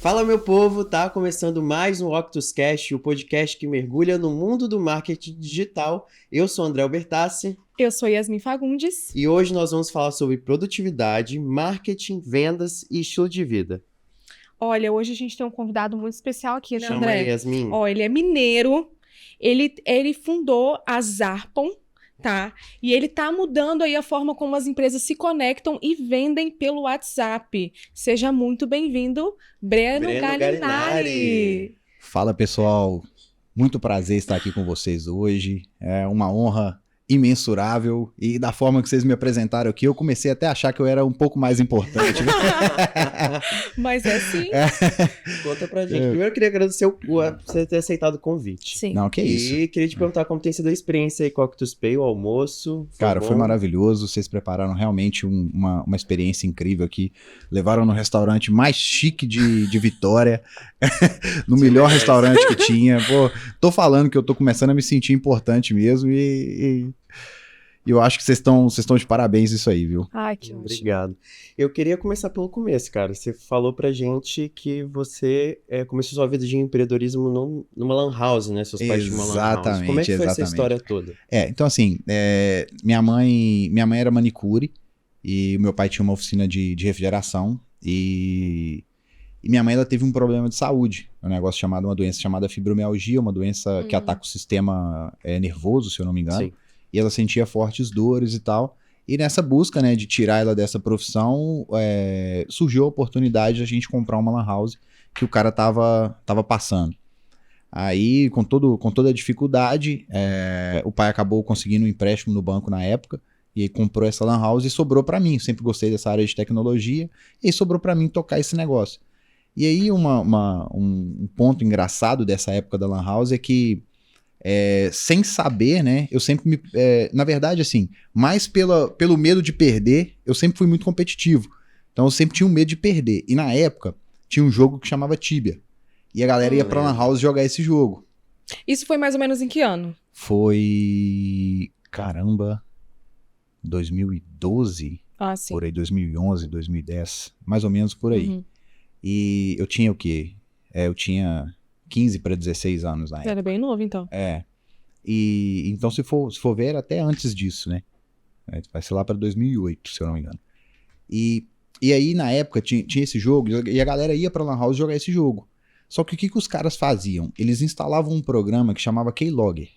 Fala, meu povo, tá começando mais um OctusCast, o podcast que mergulha no mundo do marketing digital. Eu sou André Albertassi. Eu sou Yasmin Fagundes. E hoje nós vamos falar sobre produtividade, marketing, vendas e estilo de vida. Olha, hoje a gente tem um convidado muito especial aqui, né, Chama André? aí, Yasmin. Ó, ele é mineiro, ele fundou a Zarpon, tá? E ele tá mudando aí a forma como as empresas se conectam e vendem pelo WhatsApp. Seja muito bem-vindo, Breno Gallinari. Fala, pessoal. Muito prazer estar aqui com vocês hoje. É uma honra imensurável. E da forma que vocês me apresentaram aqui, eu comecei até a achar que eu era um pouco mais importante. Mas é sim. Conta pra gente. Primeiro eu queria agradecer você ter aceitado o convite. Sim. Não, que isso. E queria te perguntar como tem sido a experiência aí com o OctusPay, o almoço. Cara, bom? foi maravilhoso. Vocês prepararam realmente uma experiência incrível aqui. Levaram no restaurante mais chique de Vitória. No melhor restaurante que tinha. Pô, tô falando que eu tô começando a me sentir importante mesmo e eu acho que vocês estão de parabéns isso aí, viu? Ai, que ótimo. Obrigado. Eu queria começar pelo começo, cara. Você falou pra gente que você começou sua vida de empreendedorismo numa lan house, né? Seus pais tinham uma lan house. Exatamente, Como é que foi essa exatamente. história toda? Então assim, minha mãe era manicure e meu pai tinha uma oficina de refrigeração e minha mãe ela teve um problema de saúde, uma doença chamada fibromialgia, uma doença que ataca o sistema nervoso, se eu não me engano. Sim. E ela sentia fortes dores e tal. E nessa busca, né, de tirar ela dessa profissão, surgiu a oportunidade de a gente comprar uma lan house que o cara tava passando. Aí, com toda a dificuldade, o pai acabou conseguindo um empréstimo no banco na época, e aí comprou essa lan house e sobrou pra mim. Sempre gostei dessa área de tecnologia, e aí sobrou pra mim tocar esse negócio. E aí, um ponto engraçado dessa época da lan house é que, sem saber, né, eu sempre na verdade, assim, mais pelo medo de perder, eu sempre fui muito competitivo. Então eu sempre tinha um medo de perder. E na época, tinha um jogo que chamava Tibia. E a galera ia pra lan house jogar esse jogo. Isso foi mais ou menos em que ano? Foi, caramba, 2012, Ah, sim. por aí, 2011, 2010, mais ou menos por aí. Uhum. E eu tinha o quê? Eu tinha 15 para 16 anos na época. Era bem novo, então. E então, se for ver, era até antes disso, né? Vai ser lá para 2008, se eu não me engano. E aí, na época, tinha esse jogo e a galera ia pra lan house jogar esse jogo. Só que o que os caras faziam? Eles instalavam um programa que chamava Keylogger,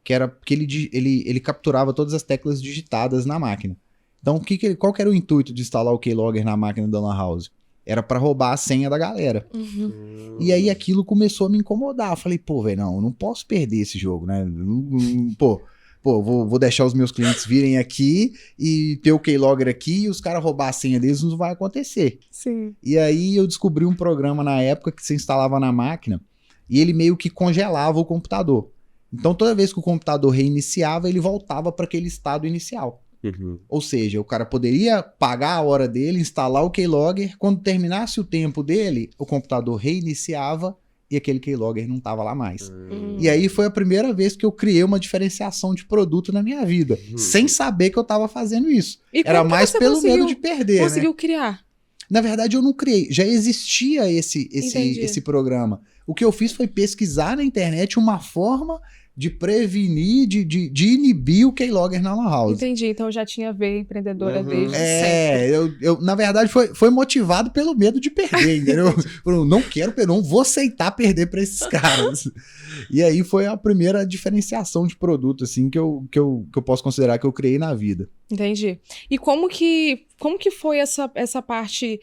que era que ele capturava todas as teclas digitadas na máquina. Então, qual que era o intuito de instalar o Keylogger na máquina da lan house? Era pra roubar a senha da galera. Uhum. E aí aquilo começou a me incomodar. Eu falei, pô, velho, eu não posso perder esse jogo, né? Vou deixar os meus clientes virem aqui e ter o Keylogger aqui e os caras roubar a senha deles, não vai acontecer. Sim. E aí eu descobri um programa na época que você instalava na máquina e ele meio que congelava o computador. Então toda vez que o computador reiniciava, ele voltava para aquele estado inicial. Uhum. Ou seja, o cara poderia pagar a hora dele, instalar o Keylogger, quando terminasse o tempo dele, o computador reiniciava e aquele Keylogger não estava lá mais. E aí foi a primeira vez que eu criei uma diferenciação de produto na minha vida, sem saber que eu estava fazendo isso. E Era como que mais você pelo medo de perder, né? conseguiu criar? Na verdade, eu não criei. Já existia Entendi. esse programa. O que eu fiz foi pesquisar na internet uma forma de prevenir, de inibir o Keylogger na lan house. Entendi, então eu já tinha veia empreendedora Uhum. desde sempre. Eu na verdade foi motivado pelo medo de perder, entendeu? Eu não vou aceitar perder pra esses caras. E aí foi a primeira diferenciação de produto assim que eu posso considerar que eu criei na vida. Entendi. E como que foi essa parte?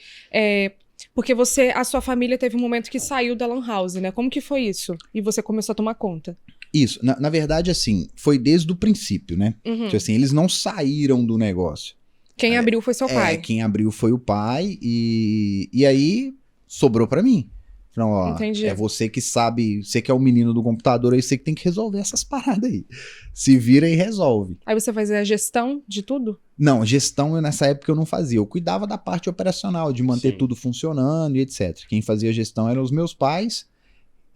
Porque a sua família teve um momento que saiu da lan house, né? Como que foi isso? E você começou a tomar conta? Isso, na verdade, assim, foi desde o princípio, né? Uhum. Tipo assim, eles não saíram do negócio. Quem abriu foi seu pai. Quem abriu foi o pai e aí sobrou pra mim. Então, ó, Entendi. é você que sabe, você que é o menino do computador aí, você que tem que resolver essas paradas aí. Se vira e resolve. Aí você fazia a gestão de tudo? Não, gestão nessa época eu não fazia. Eu cuidava da parte operacional, de manter Sim. tudo funcionando e etc. Quem fazia gestão eram os meus pais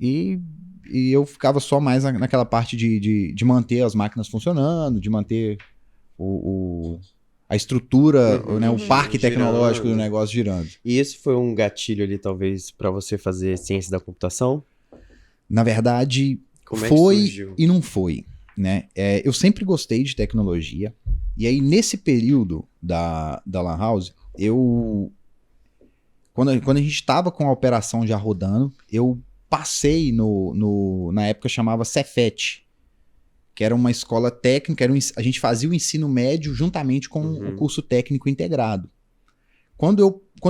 e eu ficava só mais naquela parte de manter as máquinas funcionando, de manter a estrutura, né, o parque girando. tecnológico do negócio girando. E esse foi um gatilho ali, talvez, para você fazer ciência da computação? Na verdade, Como é que foi surgiu? e não foi, né? Eu sempre gostei de tecnologia. E aí, nesse período da Lan House, quando a gente estava com a operação já rodando, eu passei na época chamava Cefet, que era uma escola técnica, a gente fazia o ensino médio juntamente com o curso técnico integrado. Quando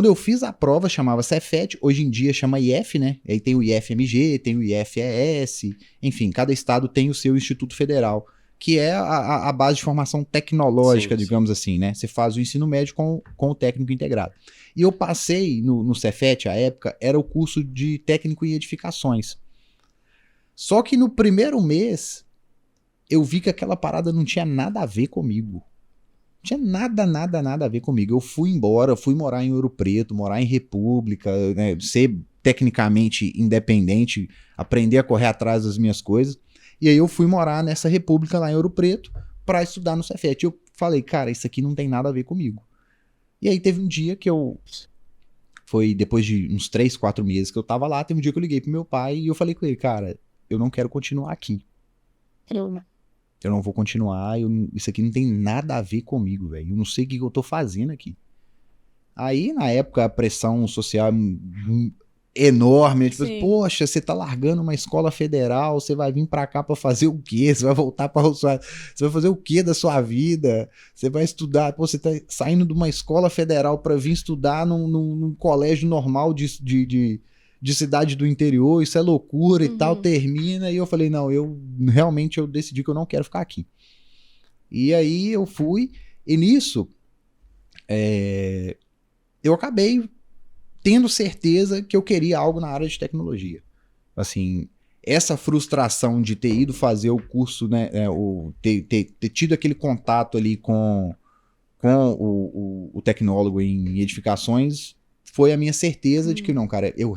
eu fiz a prova, chamava Cefet, hoje em dia chama IF, né? Aí tem o IFMG, tem o IFES, enfim, cada estado tem o seu Instituto Federal, que é a base de formação tecnológica, digamos assim, né? Você faz o ensino médio com o técnico integrado. E eu passei no Cefet, à época, era o curso de técnico em edificações. Só que no primeiro mês, eu vi que aquela parada não tinha nada a ver comigo. Não tinha nada a ver comigo. Eu fui embora, fui morar em Ouro Preto, morar em República, né, ser tecnicamente independente, aprender a correr atrás das minhas coisas. E aí eu fui morar nessa República lá em Ouro Preto para estudar no Cefet. Eu falei, cara, isso aqui não tem nada a ver comigo. E aí teve um dia que foi depois de uns 3, 4 meses que eu tava lá, teve um dia que eu liguei pro meu pai e eu falei com ele, cara, eu não quero continuar aqui. Eu não vou continuar, isso aqui não tem nada a ver comigo, velho. Eu não sei o que eu tô fazendo aqui. Aí, na época, a pressão social enorme, tipo, poxa, você tá largando uma escola federal, você vai vir pra cá pra fazer o quê? Você vai voltar pra você vai fazer o quê da sua vida? Você vai estudar, pô, você tá saindo de uma escola federal pra vir estudar num colégio normal de cidade do interior, isso é loucura e tal, termina, e eu falei, não, eu decidi que eu não quero ficar aqui. E aí eu fui, e nisso, eu acabei tendo certeza que eu queria algo na área de tecnologia. Assim, essa frustração de ter ido fazer o curso, né, ter tido aquele contato ali com o tecnólogo em edificações, foi a minha certeza de que não, cara, eu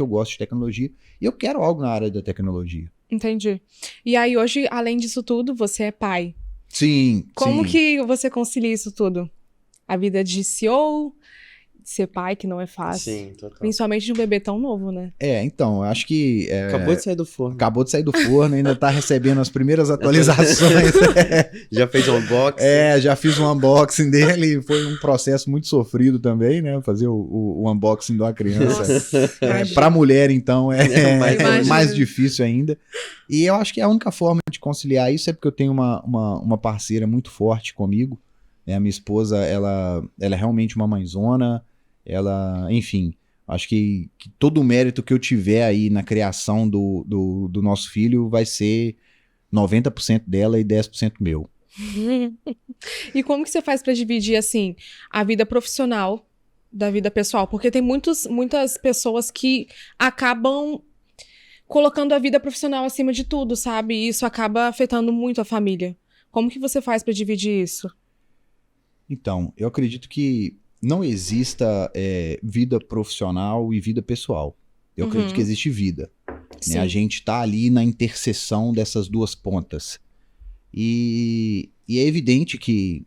gosto de tecnologia e eu quero algo na área da tecnologia. Entendi. E aí hoje, além disso tudo, você é pai. Sim. Como que você concilia isso tudo? A vida de CEO, ser pai, que não é fácil. Sim, total. Principalmente de um bebê tão novo, né? Então, eu acho que... Acabou de sair do forno. Acabou de sair do forno, ainda tá recebendo as primeiras atualizações. Já fez um unboxing? Já fiz um unboxing dele, foi um processo muito sofrido também, né? Fazer o unboxing de uma criança. Pra mulher, então, é mais difícil ainda. E eu acho que a única forma de conciliar isso é porque eu tenho uma parceira muito forte comigo. Né? A minha esposa, ela é realmente uma mãezona. Ela, enfim, acho que todo o mérito que eu tiver aí na criação do nosso filho vai ser 90% dela e 10% meu. E como que você faz pra dividir, assim, a vida profissional da vida pessoal? Porque tem muitas pessoas que acabam colocando a vida profissional acima de tudo, sabe? E isso acaba afetando muito a família. Como que você faz pra dividir isso? Então, eu acredito que não exista vida profissional e vida pessoal. Eu acredito que existe vida. Né? A gente tá ali na interseção dessas duas pontas. E é evidente que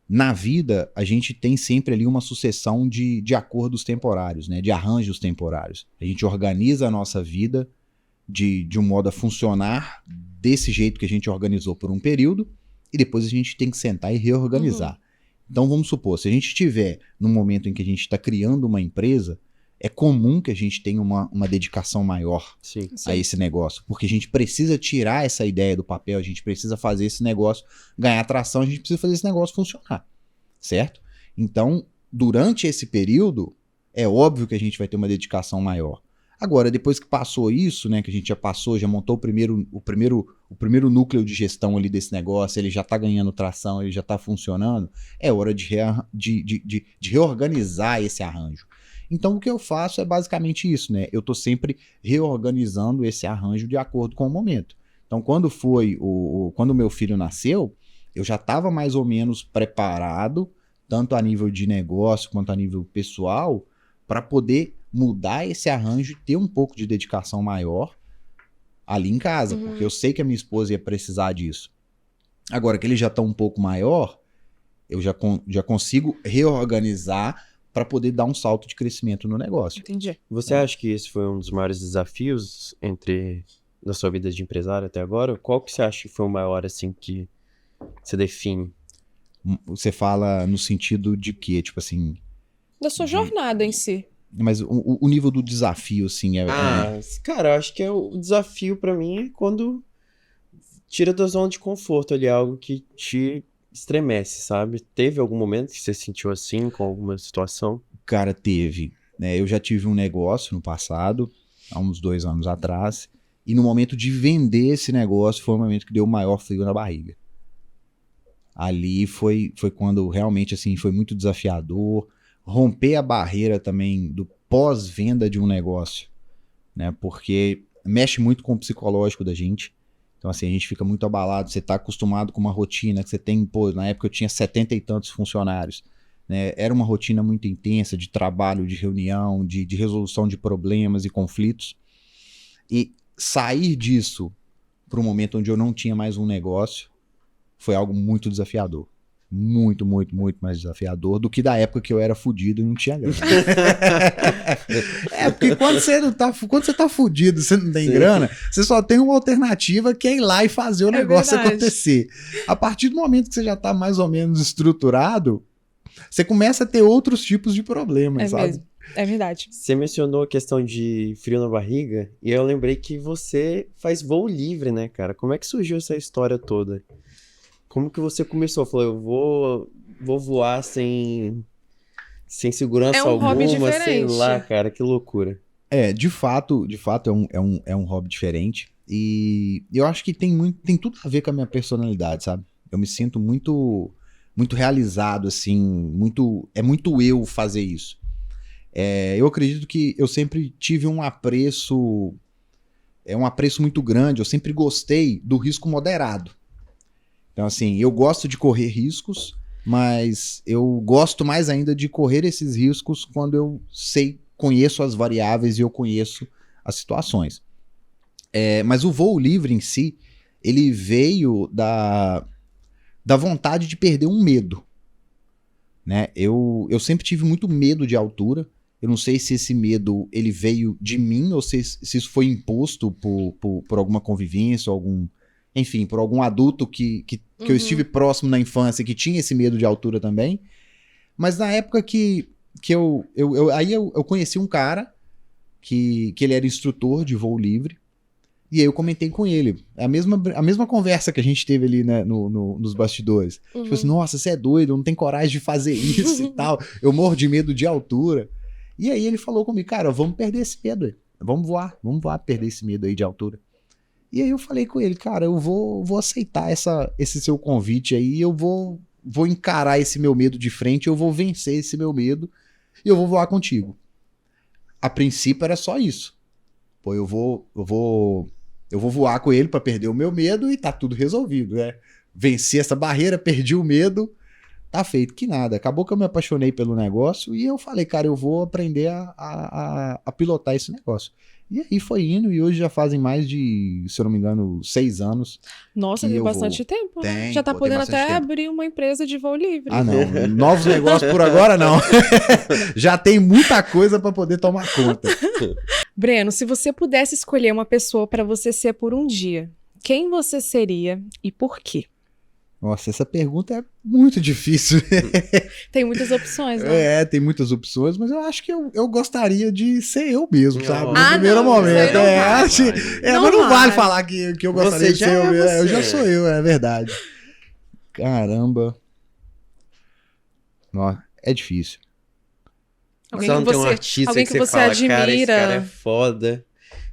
na vida a gente tem sempre ali uma sucessão de acordos temporários, né? De arranjos temporários. A gente organiza a nossa vida de um modo a funcionar desse jeito que a gente organizou por um período e depois a gente tem que sentar e reorganizar. Então vamos supor, se a gente estiver num momento em que a gente está criando uma empresa, é comum que a gente tenha uma dedicação maior a esse negócio, porque a gente precisa tirar essa ideia do papel, a gente precisa fazer esse negócio ganhar atração, a gente precisa fazer esse negócio funcionar, certo? Então, durante esse período, é óbvio que a gente vai ter uma dedicação maior. Agora, depois que passou isso, né, que a gente já montou o primeiro núcleo de gestão ali desse negócio, ele já está ganhando tração, ele já está funcionando, é hora de reorganizar esse arranjo. Então, o que eu faço é basicamente isso, né? Eu estou sempre reorganizando esse arranjo de acordo com o momento. Então, quando o meu filho nasceu, eu já estava mais ou menos preparado, tanto a nível de negócio quanto a nível pessoal, para poder mudar esse arranjo e ter um pouco de dedicação maior ali em casa, porque eu sei que a minha esposa ia precisar disso. Agora que ele já está um pouco maior, eu já consigo reorganizar para poder dar um salto de crescimento no negócio. Entendi. Você acha que esse foi um dos maiores desafios da sua vida de empresário até agora? Qual que você acha que foi o maior, assim, que você define? Você fala no sentido de quê? Tipo assim... Da sua jornada em si. Mas o nível do desafio, assim, cara, eu acho que o desafio pra mim é quando tira da zona de conforto ali, algo que te estremece, sabe? Teve algum momento que você sentiu assim, com alguma situação? Cara, teve. Né? Eu já tive um negócio no passado, há uns 2 anos atrás, e no momento de vender esse negócio foi o momento que deu o maior frio na barriga. Ali foi quando realmente, assim, foi muito desafiador. Romper a barreira também do pós-venda de um negócio, né? Porque mexe muito com o psicológico da gente. Então, assim, a gente fica muito abalado. Você tá acostumado com uma rotina que você tem, pô, na época eu tinha 70 e tantos funcionários, né? Era uma rotina muito intensa de trabalho, de reunião, de resolução de problemas e conflitos. E sair disso para um momento onde eu não tinha mais um negócio foi algo muito desafiador. Muito, muito, muito mais desafiador do que da época que eu era fudido e não tinha grana. Porque quando você tá fudido, você não tem grana, você só tem uma alternativa que é ir lá e fazer o negócio acontecer. A partir do momento que você já tá mais ou menos estruturado, você começa a ter outros tipos de problemas, sabe? Mesmo. É verdade. Você mencionou a questão de frio na barriga e eu lembrei que você faz voo livre, né, cara? Como é que surgiu essa história toda? Como que você começou? Falou, eu vou voar sem segurança alguma, hobby diferente. Sei lá, cara, que loucura. De fato é um hobby diferente e eu acho que tem tudo a ver com a minha personalidade, sabe? Eu me sinto muito, muito realizado, assim, é muito eu fazer isso. Eu acredito que eu sempre tive um apreço muito grande, eu sempre gostei do risco moderado. Então, assim, eu gosto de correr riscos, mas eu gosto mais ainda de correr esses riscos quando eu conheço as variáveis e eu conheço as situações. Mas o voo livre em si, ele veio da vontade de perder um medo. Né? Eu sempre tive muito medo de altura. Eu não sei se esse medo ele veio de mim ou se isso foi imposto por alguma convivência, enfim, por algum adulto que eu estive próximo na infância que tinha esse medo de altura também. Mas na época que eu conheci um cara que ele era instrutor de voo livre e aí eu comentei com ele. A mesma conversa que a gente teve ali, né, nos bastidores. Tipo assim, nossa, você é doido, eu não tenho coragem de fazer isso e tal. Eu morro de medo de altura. E aí ele falou comigo, cara, vamos perder esse medo aí. Vamos voar, perder esse medo aí de altura. E aí eu falei com ele, cara, eu vou aceitar esse seu convite aí, eu vou encarar esse meu medo de frente, eu vou vencer esse meu medo e eu vou voar contigo. A princípio era só isso. Pô, eu vou voar com ele pra perder o meu medo e tá tudo resolvido, né? Venci essa barreira, perdi o medo, tá feito. Que nada. Acabou que eu me apaixonei pelo negócio e eu falei, cara, eu vou aprender a pilotar esse negócio. E aí foi indo e hoje já fazem mais de, se eu não me engano, 6 anos. Nossa, tem bastante tempo. Já tá podendo até abrir uma empresa de voo livre. Ah, não. Novos negócios por agora, não. Já tem muita coisa pra poder tomar conta. Breno, se você pudesse escolher uma pessoa pra você ser por um dia, quem você seria e por quê? Nossa, essa pergunta é muito difícil. Tem muitas opções, né? Tem muitas opções, mas eu acho que eu gostaria de ser eu mesmo, sabe? No primeiro momento. Mas não vale falar que eu gostaria de ser eu mesmo. Eu já sou eu, é verdade. Caramba. Nossa, é difícil. Alguém que tem um artista que você fala, admira. Cara, esse cara é foda.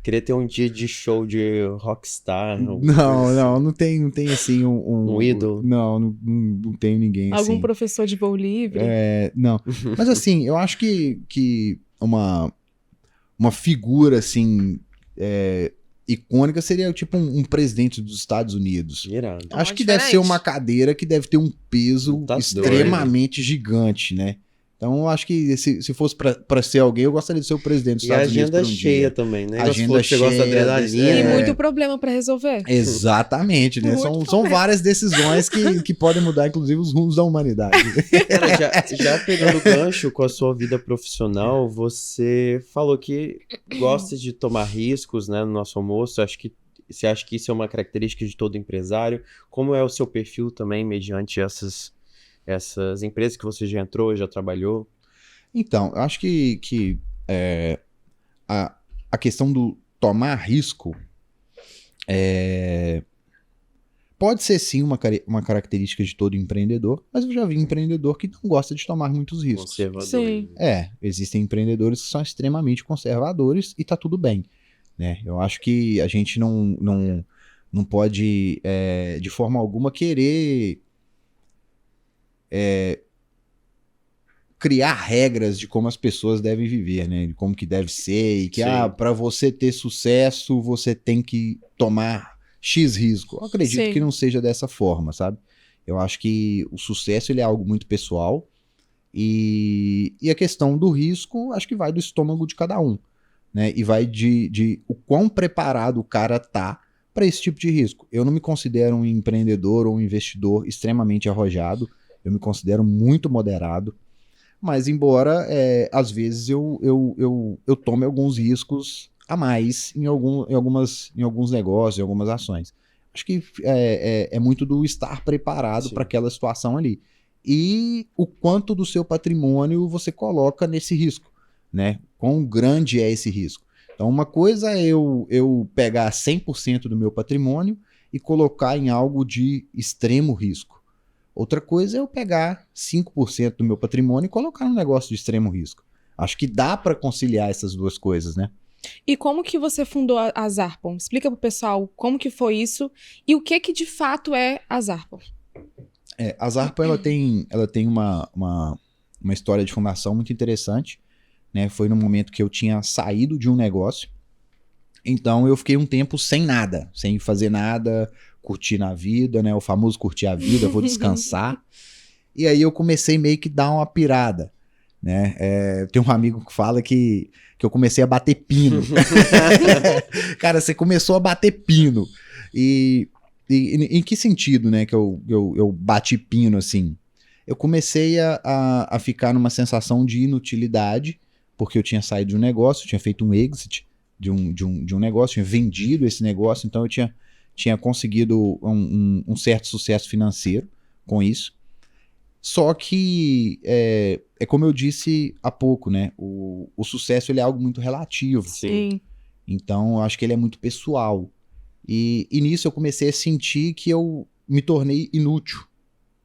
Queria ter um dia de show de rockstar. Não tem assim um ídolo. Não tenho ninguém assim. Algum professor de voo livre? Não. Mas assim, eu acho que uma figura assim icônica seria tipo um presidente dos Estados Unidos. Irado. Acho que deve ser uma cadeira que deve ter um peso extremamente gigante, né? Então, eu acho que se fosse pra ser alguém, eu gostaria de ser o presidente dos E a Estados Unidos agenda por um cheia dia. também, né? Agenda Você gosta da cheia, adrenalina. E É. muito problema pra resolver. Exatamente, né? Muito São várias decisões que podem mudar, inclusive, os rumos da humanidade. Cara, já pegando o gancho com a sua vida profissional, você falou que gosta de tomar riscos, né, no nosso almoço. Acho que você acha que isso é uma característica de todo empresário? Como é o seu perfil também, mediante essas empresas que você já entrou, já trabalhou? Então, eu acho que a questão do tomar risco pode ser sim uma característica de todo empreendedor, mas eu já vi empreendedor que não gosta de tomar muitos riscos. Conservador. Sim. Existem empreendedores que são extremamente conservadores e tá tudo bem, né? Eu acho que a gente não pode, de forma alguma, querer criar regras de como as pessoas devem viver, né? De como que deve ser e que, Sim. para você ter sucesso, você tem que tomar X risco. Eu acredito Sim. que não seja dessa forma, sabe? Eu acho que o sucesso ele é algo muito pessoal e a questão do risco, acho que vai do estômago de cada um, né? E vai de o quão preparado o cara tá para esse tipo de risco. Eu não me considero um empreendedor ou um investidor extremamente arrojado, eu me considero muito moderado. Mas embora, às vezes, eu tome alguns riscos a mais em alguns negócios, em algumas ações. Acho que é muito do estar preparado Sim. para aquela situação ali. E o quanto do seu patrimônio você coloca nesse risco, né? Quão grande é esse risco. Então, uma coisa é eu pegar 100% do meu patrimônio e colocar em algo de extremo risco. Outra coisa é eu pegar 5% do meu patrimônio e colocar num negócio de extremo risco. Acho que dá para conciliar essas duas coisas, né? E como que você fundou a Zarpon? Explica pro pessoal como que foi isso e o que de fato é a Zarpon. A Zarpon ela tem uma história de fundação muito interessante, né? Foi no momento que eu tinha saído de um negócio. Então eu fiquei um tempo sem nada, sem fazer nada, curtindo a vida, né? O famoso curtir a vida, vou descansar. E aí eu comecei meio que dar uma pirada, né? Tem um amigo que fala que eu comecei a bater pino. Cara, você começou a bater pino. E em que sentido, né, que eu bati pino, assim? Eu comecei a ficar numa sensação de inutilidade, porque eu tinha saído de um negócio, eu tinha feito um exit de um negócio, tinha vendido esse negócio, então eu tinha conseguido um certo sucesso financeiro com isso. Só que, como eu disse há pouco, né? O sucesso ele é algo muito relativo. Sim. Então, eu acho que ele é muito pessoal. E nisso eu comecei a sentir que eu me tornei inútil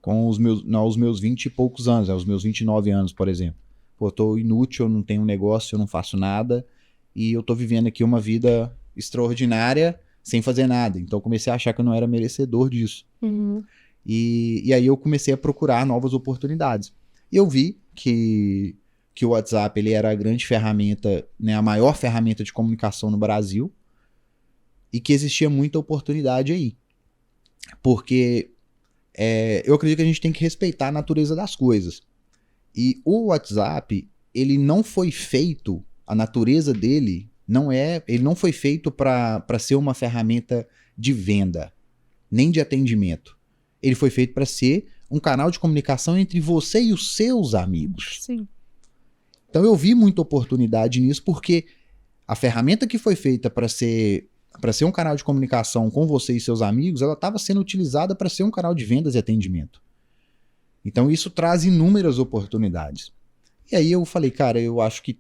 aos meus 20 e poucos anos, aos meus 29 anos, por exemplo. Pô, eu tô inútil, eu não tenho negócio, eu não faço nada, e eu tô vivendo aqui uma vida extraordinária sem fazer nada. Então eu comecei a achar que eu não era merecedor disso. Uhum. E aí eu comecei a procurar novas oportunidades. E eu vi que o WhatsApp ele era a grande ferramenta, né, a maior ferramenta de comunicação no Brasil, e que existia muita oportunidade aí. Porque eu acredito que a gente tem que respeitar a natureza das coisas. E o WhatsApp, ele não foi feito, a natureza dele ele não foi feito para ser uma ferramenta de venda, nem de atendimento. Ele foi feito para ser um canal de comunicação entre você e os seus amigos. Sim. Então eu vi muita oportunidade nisso, porque a ferramenta que foi feita para ser um canal de comunicação com você e seus amigos, ela estava sendo utilizada para ser um canal de vendas e atendimento. Então isso traz inúmeras oportunidades. E aí eu falei, cara, eu acho que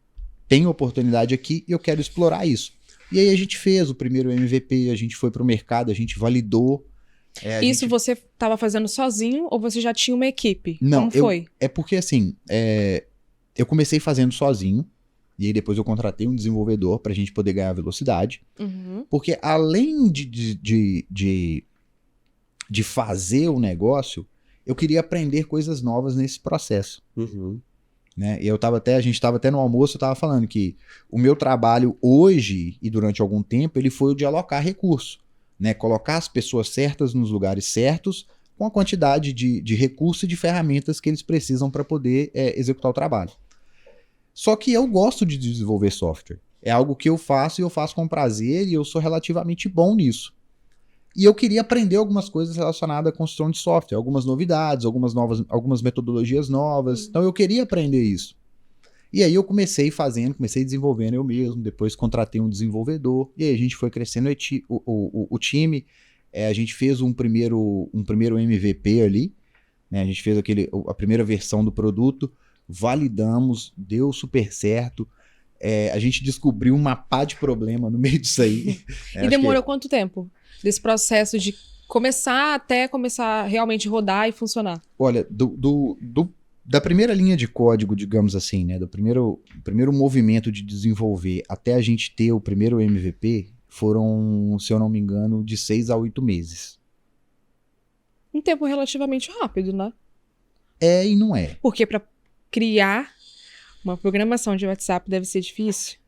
tem oportunidade aqui e eu quero explorar isso. E aí a gente fez o primeiro MVP, a gente foi para o mercado, a gente validou. Isso você estava fazendo sozinho ou você já tinha uma equipe? Não, como foi? É porque assim, eu comecei fazendo sozinho, e aí depois eu contratei um desenvolvedor para a gente poder ganhar velocidade. Uhum. Porque além de fazer o negócio, eu queria aprender coisas novas nesse processo. Uhum. Né? E a gente estava até no almoço, eu estava falando que o meu trabalho hoje e durante algum tempo, ele foi o de alocar recurso, né? Colocar as pessoas certas nos lugares certos com a quantidade de recursos e de ferramentas que eles precisam para poder executar o trabalho. Só que eu gosto de desenvolver software. É algo que eu faço e eu faço com prazer e eu sou relativamente bom nisso. E eu queria aprender algumas coisas relacionadas à construção de software, algumas novidades, algumas metodologias novas. Então eu queria aprender isso. E aí eu comecei desenvolvendo eu mesmo, depois contratei um desenvolvedor, e aí a gente foi crescendo o time. A gente fez um primeiro MVP ali, né? A gente fez a primeira versão do produto, validamos, deu super certo. A gente descobriu uma pá de problema no meio disso aí. E demorou quanto tempo? Desse processo de começar até começar a realmente rodar e funcionar? Olha, da primeira linha de código, digamos assim, né? Do primeiro movimento de desenvolver até a gente ter o primeiro MVP, foram, se eu não me engano, de 6 a 8 meses. Um tempo relativamente rápido, né? É e não é. Porque para criar uma programação de WhatsApp deve ser difícil.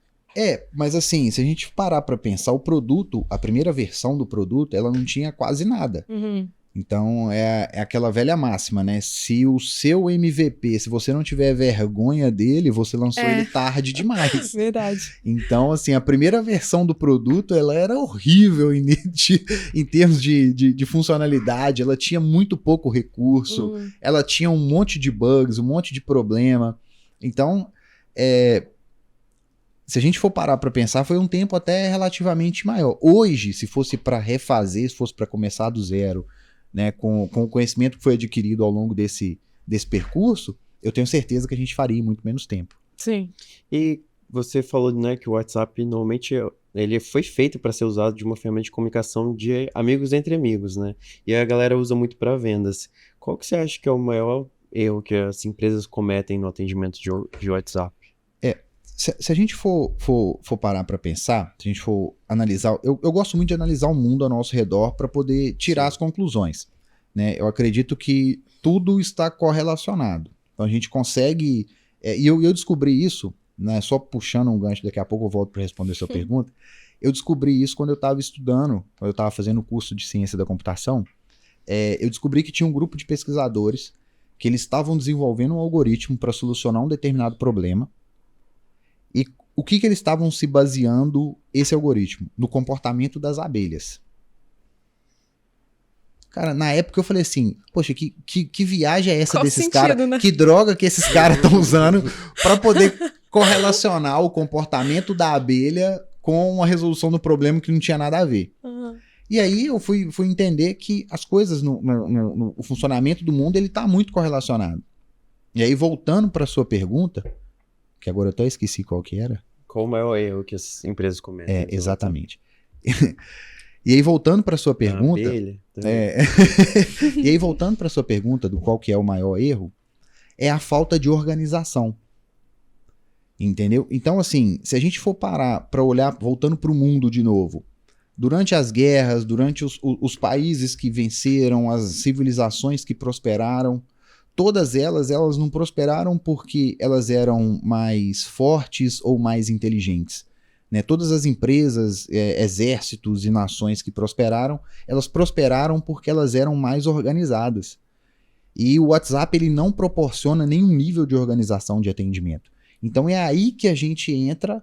Mas assim, se a gente parar para pensar, o produto, a primeira versão do produto, ela não tinha quase nada. Uhum. Então, é aquela velha máxima, né? Se o seu MVP, se você não tiver vergonha dele, você lançou ele tarde demais. Verdade. Então, assim, a primeira versão do produto, ela era horrível em termos de funcionalidade, ela tinha muito pouco recurso, ela tinha um monte de bugs, um monte de problema. Então, se a gente for parar para pensar, foi um tempo até relativamente maior. Hoje, se fosse para refazer, se fosse para começar do zero, né, com o conhecimento que foi adquirido ao longo desse percurso, eu tenho certeza que a gente faria em muito menos tempo. Sim. E você falou, né, que o WhatsApp normalmente ele foi feito para ser usado de uma ferramenta de comunicação de amigos entre amigos, né? E a galera usa muito para vendas. Qual que você acha que é o maior erro que as empresas cometem no atendimento de WhatsApp? Se a gente for parar para pensar, se a gente for analisar, eu gosto muito de analisar o mundo ao nosso redor para poder tirar as conclusões, né? Eu acredito que tudo está correlacionado. Então a gente consegue, e eu descobri isso, né? Só puxando um gancho, daqui a pouco eu volto para responder a sua pergunta. Eu descobri isso quando eu estava estudando, quando eu estava fazendo o curso de ciência da computação. Eu descobri que tinha um grupo de pesquisadores que eles estavam desenvolvendo um algoritmo para solucionar um determinado problema. E o que eles estavam se baseando esse algoritmo? No comportamento das abelhas. Cara, na época eu falei assim, poxa, que viagem é essa Qual desses sentido, caras? né? Que droga que esses caras estão usando para poder correlacionar o comportamento da abelha com a resolução do problema que não tinha nada a ver. Uhum. E aí eu fui entender que as coisas no funcionamento do mundo, ele está muito correlacionado. E aí, voltando para a sua pergunta, que agora eu até esqueci qual que era. Qual o maior erro que as empresas cometem? Exatamente. E aí, voltando para sua pergunta... abelha, E aí, voltando para sua pergunta do qual que é o maior erro, é a falta de organização. Entendeu? Então, assim, se a gente for parar para olhar, voltando para o mundo de novo, durante as guerras, durante os países que venceram, as civilizações que prosperaram, todas elas não prosperaram porque elas eram mais fortes ou mais inteligentes, né? Todas as empresas, exércitos e nações que prosperaram, elas prosperaram porque elas eram mais organizadas. E o WhatsApp, ele não proporciona nenhum nível de organização de atendimento. Então é aí que a gente entra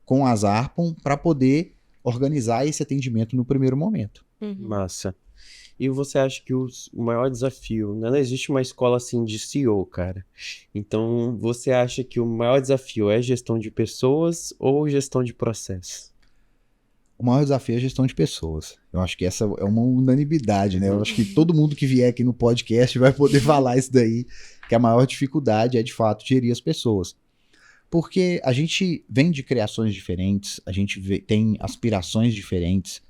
com a Zarpon para poder organizar esse atendimento no primeiro momento. Massa. E você acha que o maior desafio, né? Não existe uma escola assim de CEO, cara. Então, você acha que o maior desafio é gestão de pessoas ou gestão de processos? O maior desafio é a gestão de pessoas. Eu acho que essa é uma unanimidade, né? Eu acho que todo mundo que vier aqui no podcast vai poder falar isso daí, que a maior dificuldade é, de fato, gerir as pessoas. Porque a gente vem de criações diferentes, a gente tem aspirações diferentes,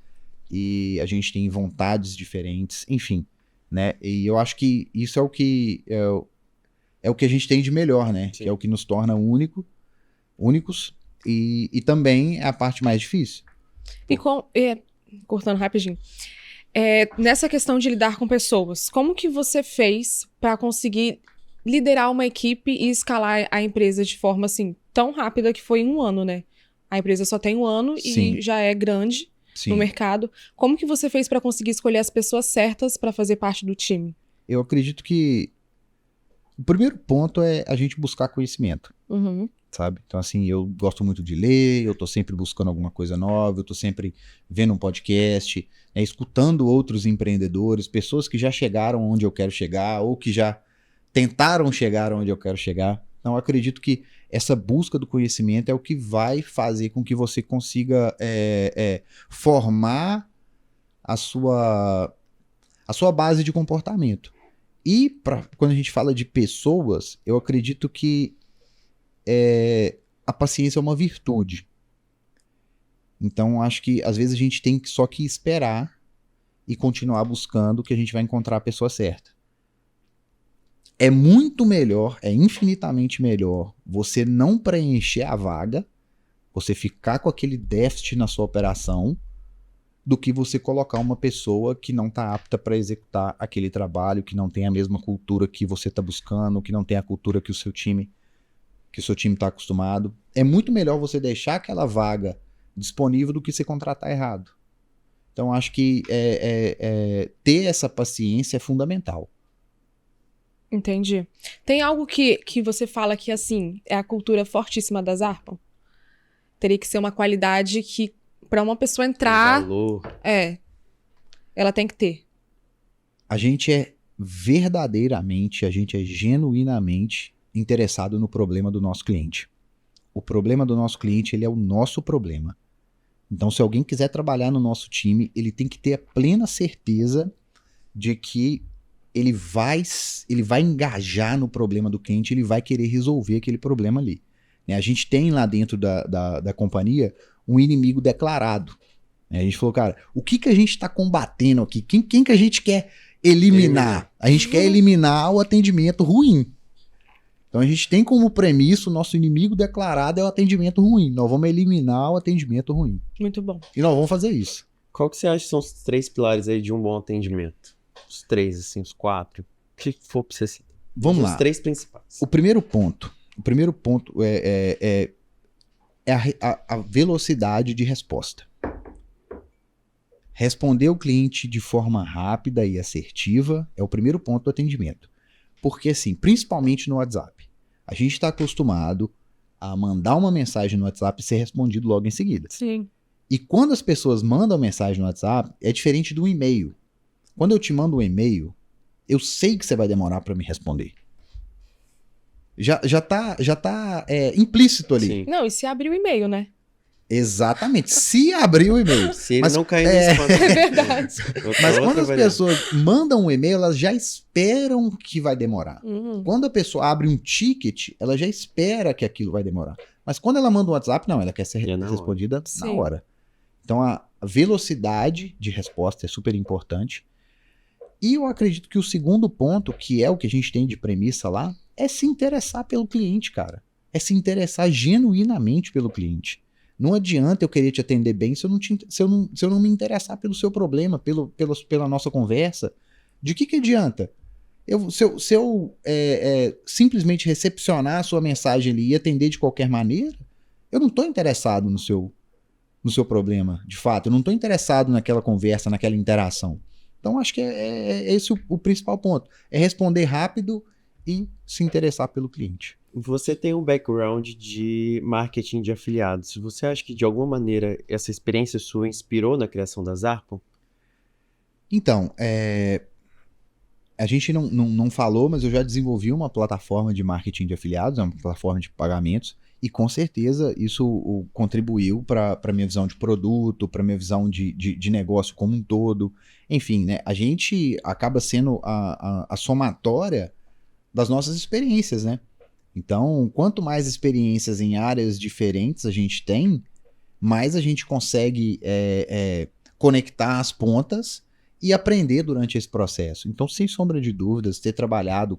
e a gente tem vontades diferentes, enfim, né? E eu acho que isso é o que é o que a gente tem de melhor, né? Sim. Que é o que nos torna únicos e também é a parte mais difícil. E cortando rapidinho, nessa questão de lidar com pessoas, como que você fez para conseguir liderar uma equipe e escalar a empresa de forma assim tão rápida que foi em um ano, né? A empresa só tem um ano Sim. e já é grande. Sim. no mercado. Como que você fez para conseguir escolher as pessoas certas para fazer parte do time? Eu acredito que o primeiro ponto é a gente buscar conhecimento, Uhum. sabe? Então, assim, eu gosto muito de ler, eu tô sempre buscando alguma coisa nova, eu tô sempre vendo um podcast, né, escutando outros empreendedores, pessoas que já chegaram onde eu quero chegar ou que já tentaram chegar onde eu quero chegar. Então, eu acredito que essa busca do conhecimento é o que vai fazer com que você consiga formar a sua base de comportamento. E quando a gente fala de pessoas, eu acredito que a paciência é uma virtude. Então, acho que às vezes a gente tem só que esperar e continuar buscando que a gente vai encontrar a pessoa certa. É muito melhor, é infinitamente melhor você não preencher a vaga, você ficar com aquele déficit na sua operação, do que você colocar uma pessoa que não está apta para executar aquele trabalho, que não tem a mesma cultura que você está buscando, que não tem a cultura que o seu time está acostumado. É muito melhor você deixar aquela vaga disponível do que você contratar errado. Então, acho que ter essa paciência é fundamental. Entendi. Tem algo que você fala que, assim, é a cultura fortíssima da Zarpon? Teria que ser uma qualidade que, para uma pessoa entrar, Valor. ela tem que ter. A gente é verdadeiramente, a gente é genuinamente interessado no problema do nosso cliente. O problema do nosso cliente, ele é o nosso problema. Então, se alguém quiser trabalhar no nosso time, ele tem que ter a plena certeza de que ele vai engajar no problema do cliente, ele vai querer resolver aquele problema ali. A gente tem lá dentro da companhia um inimigo declarado. A gente falou, cara, o que a gente está combatendo aqui? Quem que a gente quer eliminar? A gente quer eliminar o atendimento ruim. Então a gente tem como premissa o nosso inimigo declarado é o atendimento ruim. Nós vamos eliminar o atendimento ruim. Muito bom. E nós vamos fazer isso. Qual que você acha que são os 3 pilares aí de um bom atendimento? Os 3, assim, os 4. O que for pra você citar? Vamos Os lá. 3 principais. O primeiro ponto é a velocidade de resposta. Responder o cliente de forma rápida e assertiva é o primeiro ponto do atendimento. Porque, assim, principalmente no WhatsApp, a gente está acostumado a mandar uma mensagem no WhatsApp e ser respondido logo em seguida. Sim. E quando as pessoas mandam mensagem no WhatsApp, é diferente do e-mail. Quando eu te mando um e-mail, eu sei que você vai demorar para me responder. Já tá implícito ali. Sim. Não, e se abrir o e-mail, né? Exatamente. Se abrir o e-mail. Se ele Mas não cair no spam. É verdade. Mas quando as pessoas mandam um e-mail, elas já esperam que vai demorar. Uhum. Quando a pessoa abre um ticket, ela já espera que aquilo vai demorar. Mas quando ela manda um WhatsApp, não, ela quer ser É na respondida na Sim. hora. Então a velocidade de resposta é super importante. E eu acredito que o segundo ponto, que é o que a gente tem de premissa lá, é se interessar pelo cliente, cara. É se interessar genuinamente pelo cliente. Não adianta eu querer te atender bem se eu não me interessar pelo seu problema, pela nossa conversa. De que adianta? Se eu simplesmente recepcionar a sua mensagem ali e atender de qualquer maneira, eu não estou interessado no seu problema, de fato. Eu não estou interessado naquela conversa, naquela interação. Então, acho que é esse o principal ponto. É responder rápido e se interessar pelo cliente. Você tem um background de marketing de afiliados. Você acha que, de alguma maneira, essa experiência sua inspirou na criação da Zarpon? Então, a gente não falou, mas eu já desenvolvi uma plataforma de marketing de afiliados, uma plataforma de pagamentos, e com certeza isso contribuiu para a minha visão de produto, para a minha visão de negócio como um todo. Enfim, né, a gente acaba sendo a somatória das nossas experiências, né? Então, quanto mais experiências em áreas diferentes a gente tem, mais a gente consegue conectar as pontas e aprender durante esse processo. Então, sem sombra de dúvidas, ter trabalhado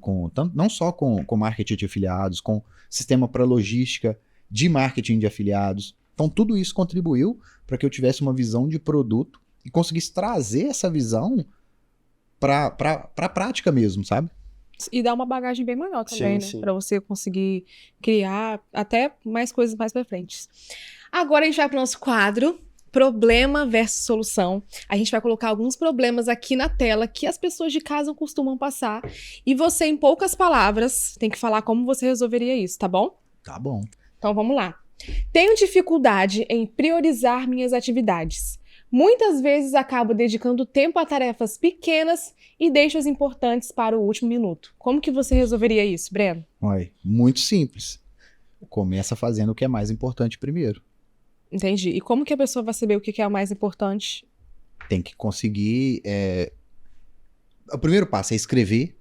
não só com marketing de afiliados, com sistema para logística de marketing de afiliados. Então, tudo isso contribuiu para que eu tivesse uma visão de produto e conseguisse trazer essa visão para a prática mesmo, sabe? E dá uma bagagem bem maior também, Sim, né? sim. Pra você conseguir criar até mais coisas mais pra frente. Agora a gente vai pro nosso quadro, Problema versus solução. A gente vai colocar alguns problemas aqui na tela que as pessoas de casa costumam passar. E você, em poucas palavras, tem que falar como você resolveria isso, tá bom? Tá bom. Então vamos lá. Tenho dificuldade em priorizar minhas atividades. Muitas vezes acabo dedicando tempo a tarefas pequenas e deixo as importantes para o último minuto. Como que você resolveria isso, Breno? Olha, muito simples. Começa fazendo o que é mais importante primeiro. Entendi. E como que a pessoa vai saber o que é o mais importante? Tem que conseguir... O primeiro passo é escrever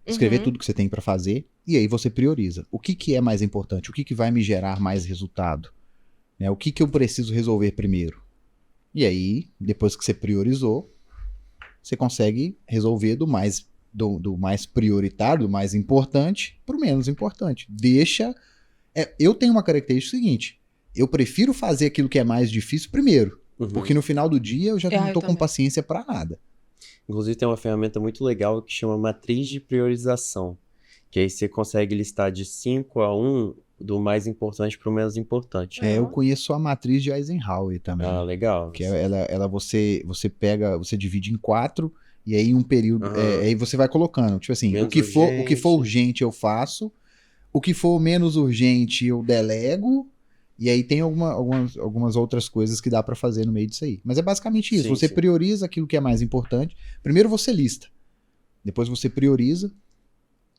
tudo que você tem para fazer, e aí você prioriza. O que é mais importante? O que vai me gerar mais resultado? Né? O que eu preciso resolver primeiro? E aí, depois que você priorizou, você consegue resolver do mais prioritário, do mais importante, para o menos importante. Eu tenho uma característica seguinte: eu prefiro fazer aquilo que é mais difícil primeiro, porque no final do dia eu já não tô com paciência para nada. Inclusive tem uma ferramenta muito legal que chama matriz de priorização, que aí você consegue listar de 5 a 1 do mais importante para o menos importante. Eu conheço a matriz de Eisenhower também. Ah, legal. Que você pega, você divide em 4 e aí um período, aí você vai colocando, tipo assim, o que for urgente eu faço, o que for menos urgente eu delego, e aí tem algumas outras coisas que dá pra fazer no meio disso aí. Mas é basicamente isso, você prioriza aquilo que é mais importante, primeiro você lista, depois você prioriza,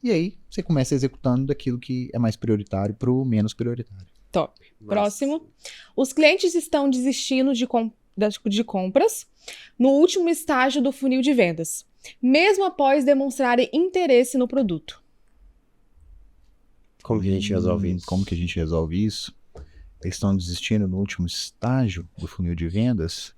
e aí você começa executando daquilo que é mais prioritário pro menos prioritário. Top. Próximo. Os clientes estão desistindo de compras no último estágio do funil de vendas, mesmo após demonstrarem interesse no produto. Como que a gente resolve isso? Como que a gente resolve isso? Eles estão desistindo no último estágio do funil de vendas?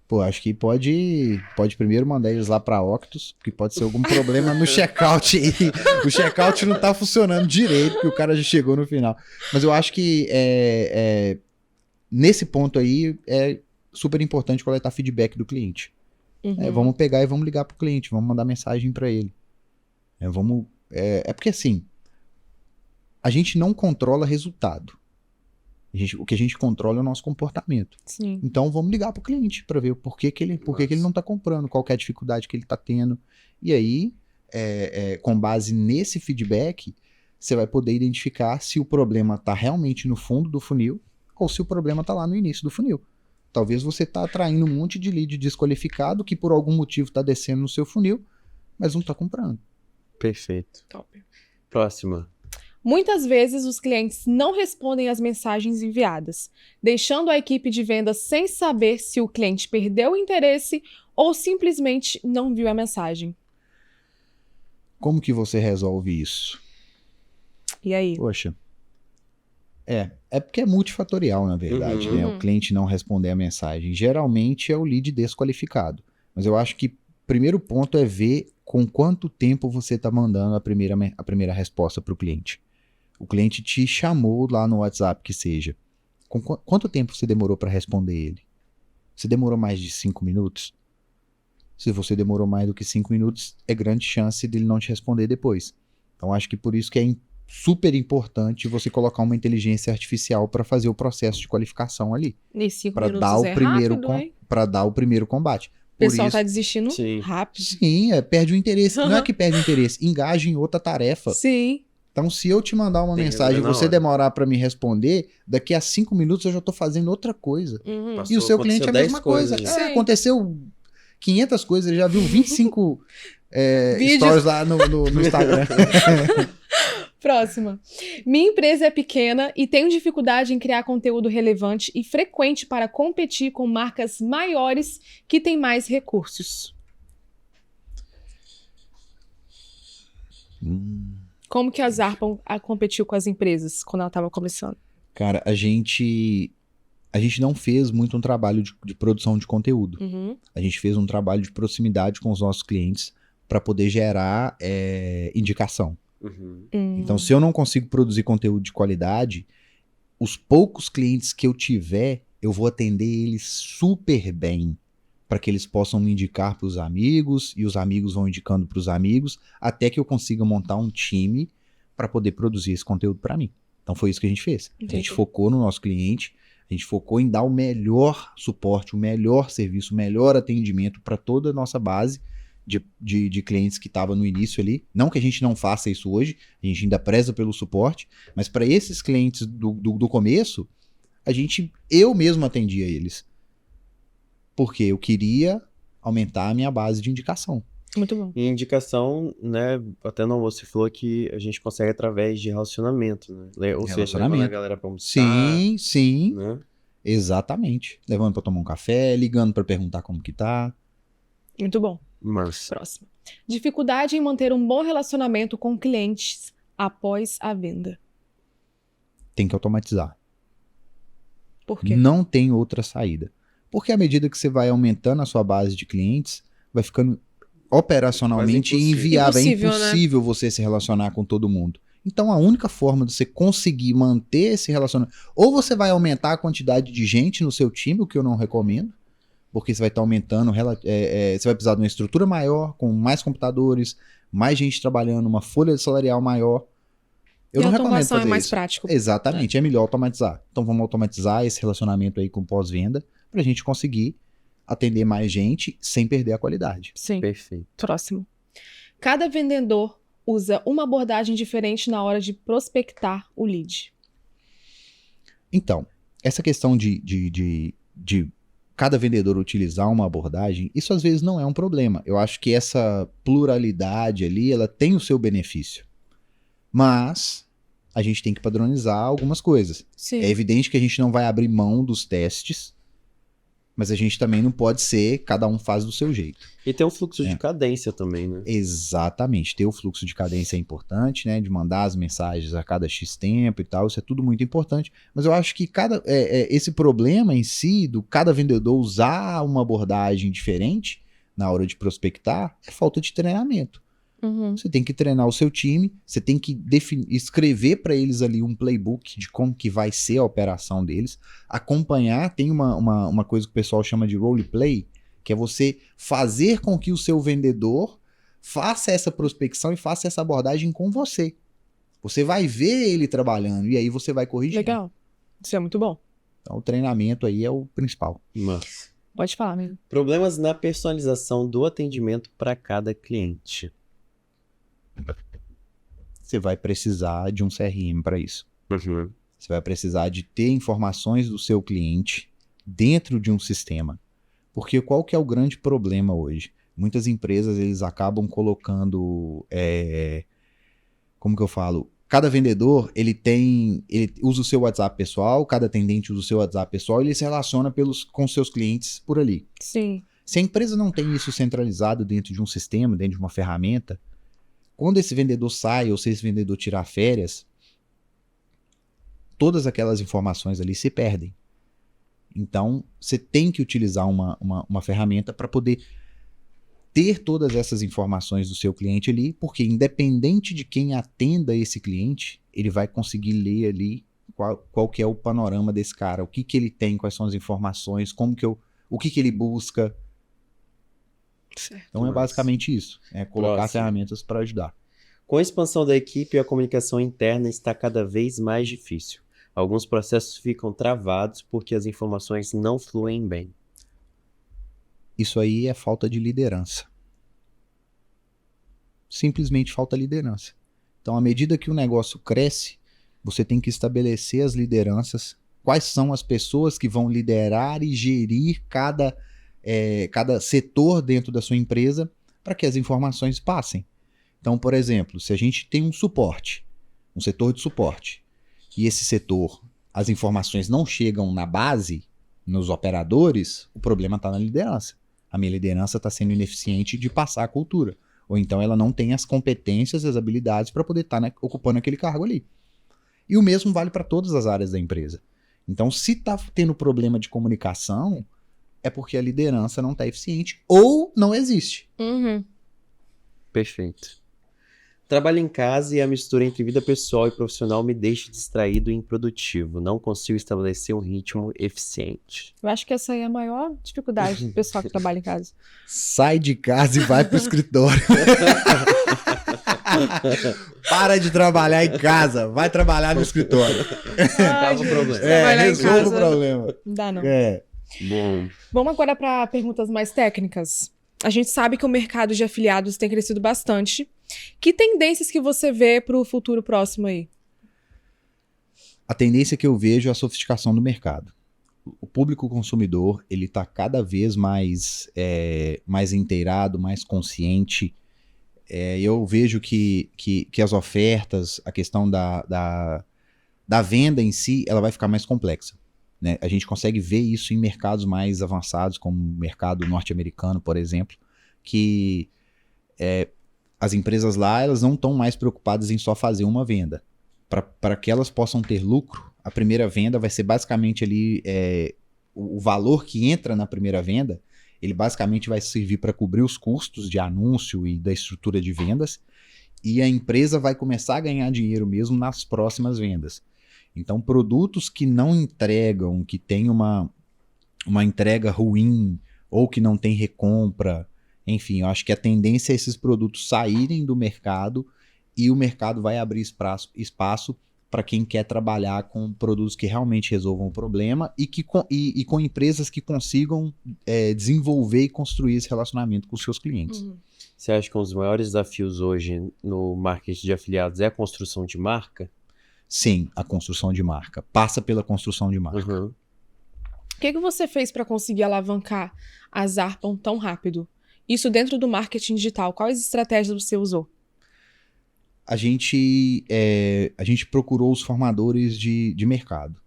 Pô, acho que pode primeiro mandar eles lá pra Octus, porque pode ser algum problema no checkout aí. O checkout não tá funcionando direito, porque o cara já chegou no final. Mas eu acho que nesse ponto aí é super importante coletar feedback do cliente. Vamos pegar e vamos ligar pro cliente, vamos mandar mensagem pra ele. Porque assim, a gente não controla resultado. O que a gente controla é o nosso comportamento. Sim. Então vamos ligar pro cliente para ver por que ele não tá comprando, qual que é a dificuldade que ele tá tendo. E aí, com base nesse feedback, você vai poder identificar se o problema tá realmente no fundo do funil ou se o problema tá lá no início do funil. Talvez você tá atraindo um monte de lead desqualificado que por algum motivo tá descendo no seu funil, mas não tá comprando. Perfeito. Top. Próxima. Muitas vezes os clientes não respondem às mensagens enviadas, deixando a equipe de vendas sem saber se o cliente perdeu o interesse ou simplesmente não viu a mensagem. Como que você resolve isso? E aí? Poxa, é porque é multifatorial, na verdade, né? O cliente não responder a mensagem. Geralmente é o lead desqualificado. Mas eu acho que o primeiro ponto é ver com quanto tempo você está mandando a primeira resposta para o cliente. O cliente te chamou lá no WhatsApp, que seja. Quanto tempo você demorou para responder ele? Você demorou mais de 5 minutos? Se você demorou mais do que 5 minutos, é grande chance dele não te responder depois. Então, acho que por isso que é super importante você colocar uma inteligência artificial para fazer o processo de qualificação ali. Para dar o primeiro combate. O pessoal tá desistindo rápido. Sim, perde o interesse. Não é que perde o interesse, engaja em outra tarefa. Sim. Então, se eu te mandar uma mensagem e você demorar para me responder, daqui a 5 minutos eu já tô fazendo outra coisa. E o seu cliente é a mesma coisa. Aconteceu 500 coisas, ele já viu 25 stories lá no Instagram. Próxima. Minha empresa é pequena e tenho dificuldade em criar conteúdo relevante e frequente para competir com marcas maiores que têm mais recursos. Como que a Zarpon competiu com as empresas quando ela estava começando? Cara, a gente não fez muito um trabalho de produção de conteúdo. A gente fez um trabalho de proximidade com os nossos clientes para poder gerar indicação. Então, se eu não consigo produzir conteúdo de qualidade, os poucos clientes que eu tiver, eu vou atender eles super bem, para que eles possam me indicar para os amigos, e os amigos vão indicando para os amigos, até que eu consiga montar um time para poder produzir esse conteúdo para mim. Então, foi isso que a gente fez. A gente focou no nosso cliente, A gente focou em dar o melhor suporte, o melhor serviço, o melhor atendimento para toda a nossa base de clientes que estava no início ali. Não que a gente não faça isso hoje, a gente ainda preza pelo suporte, mas para esses clientes do começo, eu mesmo atendia eles. Porque eu queria aumentar a minha base de indicação. Muito bom. E indicação, né? Até não, você falou que a gente consegue através de relacionamento, né? Ou seja, levando a galera pra almoçar. Sim, né? Exatamente. Levando para tomar um café, ligando para perguntar como que tá. Muito bom. Mas, Próximo. Dificuldade em manter um bom relacionamento com clientes após a venda. Tem que automatizar. Por quê? Não tem outra saída. Porque à medida que você vai aumentando a sua base de clientes, vai ficando operacionalmente Mas inviável. É Impossível, né? impossível você se relacionar com todo mundo. Então a única forma de você conseguir manter esse relacionamento, ou você vai aumentar a quantidade de gente no seu time, o que eu não recomendo, porque você vai estar aumentando, você vai precisar de uma estrutura maior, com mais computadores, mais gente trabalhando, uma folha salarial maior. Eu E não a recomendo automação fazer é mais isso. prático. Exatamente, é melhor automatizar. Então vamos automatizar esse relacionamento aí com pós-venda para a gente conseguir atender mais gente sem perder a qualidade. Sim. perfeito. Próximo. Cada vendedor usa uma abordagem diferente na hora de prospectar o lead. Então, essa questão de cada vendedor utilizar uma abordagem, isso às vezes não é um problema. Eu acho que essa pluralidade ali, ela tem o seu benefício. Mas a gente tem que padronizar algumas coisas. Sim. É evidente que a gente não vai abrir mão dos testes, mas a gente também não pode ser, cada um faz do seu jeito. E tem um fluxo de cadência também, né? Exatamente. Ter o fluxo de cadência é importante, né? De mandar as mensagens a cada X tempo e tal, isso é tudo muito importante. Mas eu acho que esse problema em si, do cada vendedor usar uma abordagem diferente na hora de prospectar, é falta de treinamento. Uhum. Você tem que treinar o seu time, você tem que escrever para eles ali um playbook de como que vai ser a operação deles, acompanhar, tem uma coisa que o pessoal chama de roleplay, que é você fazer com que o seu vendedor faça essa prospecção e faça essa abordagem com você. Você vai ver ele trabalhando e aí você vai corrigir. Legal. Isso é muito bom. Então o treinamento aí é o principal. Mas, Pode falar, amigo. problemas na personalização do atendimento para cada cliente. Você vai precisar de um CRM para isso. Uhum. Você vai precisar de ter informações do seu cliente dentro de um sistema. Porque qual que é o grande problema hoje? Muitas empresas, eles acabam colocando, como que eu falo? Cada vendedor, ele usa o seu WhatsApp pessoal, cada atendente usa o seu WhatsApp pessoal e ele se relaciona com seus clientes por ali. Sim. Se a empresa não tem isso centralizado dentro de um sistema, dentro de uma ferramenta, quando esse vendedor sai ou se esse vendedor tirar férias, todas aquelas informações ali se perdem. Então, você tem que utilizar uma ferramenta para poder ter todas essas informações do seu cliente ali, porque independente de quem atenda esse cliente, ele vai conseguir ler ali qual que é o panorama desse cara, o que ele tem, quais são as informações, o que ele busca. Certo. Então é basicamente isso, colocar Próximo. ferramentas para ajudar. Com a expansão da equipe, a comunicação interna está cada vez mais difícil. Alguns processos ficam travados porque as informações não fluem bem. Isso aí é falta de liderança. Simplesmente falta liderança. Então, à medida que o negócio cresce, você tem que estabelecer as lideranças, quais são as pessoas que vão liderar e gerir cada setor dentro da sua empresa para que as informações passem. Então, por exemplo, se a gente tem um setor de suporte, e esse setor, as informações não chegam na base, nos operadores, o problema está na liderança. A minha liderança está sendo ineficiente de passar a cultura. Ou então ela não tem as competências, as habilidades para poder estar ocupando aquele cargo ali. E o mesmo vale para todas as áreas da empresa. Então, se está tendo problema de comunicação, é porque a liderança não está eficiente ou não existe. Uhum. Perfeito. Trabalho em casa e a mistura entre vida pessoal e profissional me deixa distraído e improdutivo. Não consigo estabelecer um ritmo eficiente. Eu acho que essa aí é a maior dificuldade do pessoal que trabalha em casa. Sai de casa e vai pro escritório. Para de trabalhar em casa, vai trabalhar no escritório. Ai, o gente, problema. trabalhar em Resolva o casa problema. não dá, não. Bom, Vamos agora para perguntas mais técnicas. A gente sabe que o mercado de afiliados tem crescido bastante. Que tendências que você vê para o futuro próximo aí? A tendência que eu vejo é a sofisticação do mercado. O público consumidor, ele está cada vez mais inteirado, mais consciente. Eu vejo que as ofertas, a questão da venda em si, ela vai ficar mais complexa, né? A gente consegue ver isso em mercados mais avançados, como o mercado norte-americano, por exemplo, que as empresas lá, elas não estão mais preocupadas em só fazer uma venda. Para que elas possam ter lucro, a primeira venda vai ser basicamente ali o valor que entra na primeira venda, ele basicamente vai servir para cobrir os custos de anúncio e da estrutura de vendas, e a empresa vai começar a ganhar dinheiro mesmo nas próximas vendas. Então, produtos que não entregam, que tem uma entrega ruim, ou que não tem recompra, enfim, eu acho que a tendência é esses produtos saírem do mercado e o mercado vai abrir espaço para quem quer trabalhar com produtos que realmente resolvam o problema e com empresas que consigam desenvolver e construir esse relacionamento com os seus clientes. Uhum. você acha que um dos maiores desafios hoje no marketing de afiliados é a construção de marca? Sim, a construção de marca. Passa pela construção de marca. Uhum. O que você fez para conseguir alavancar a Zarpon tão rápido? Isso dentro do marketing digital. Quais estratégias você usou? A gente procurou os formadores de mercado.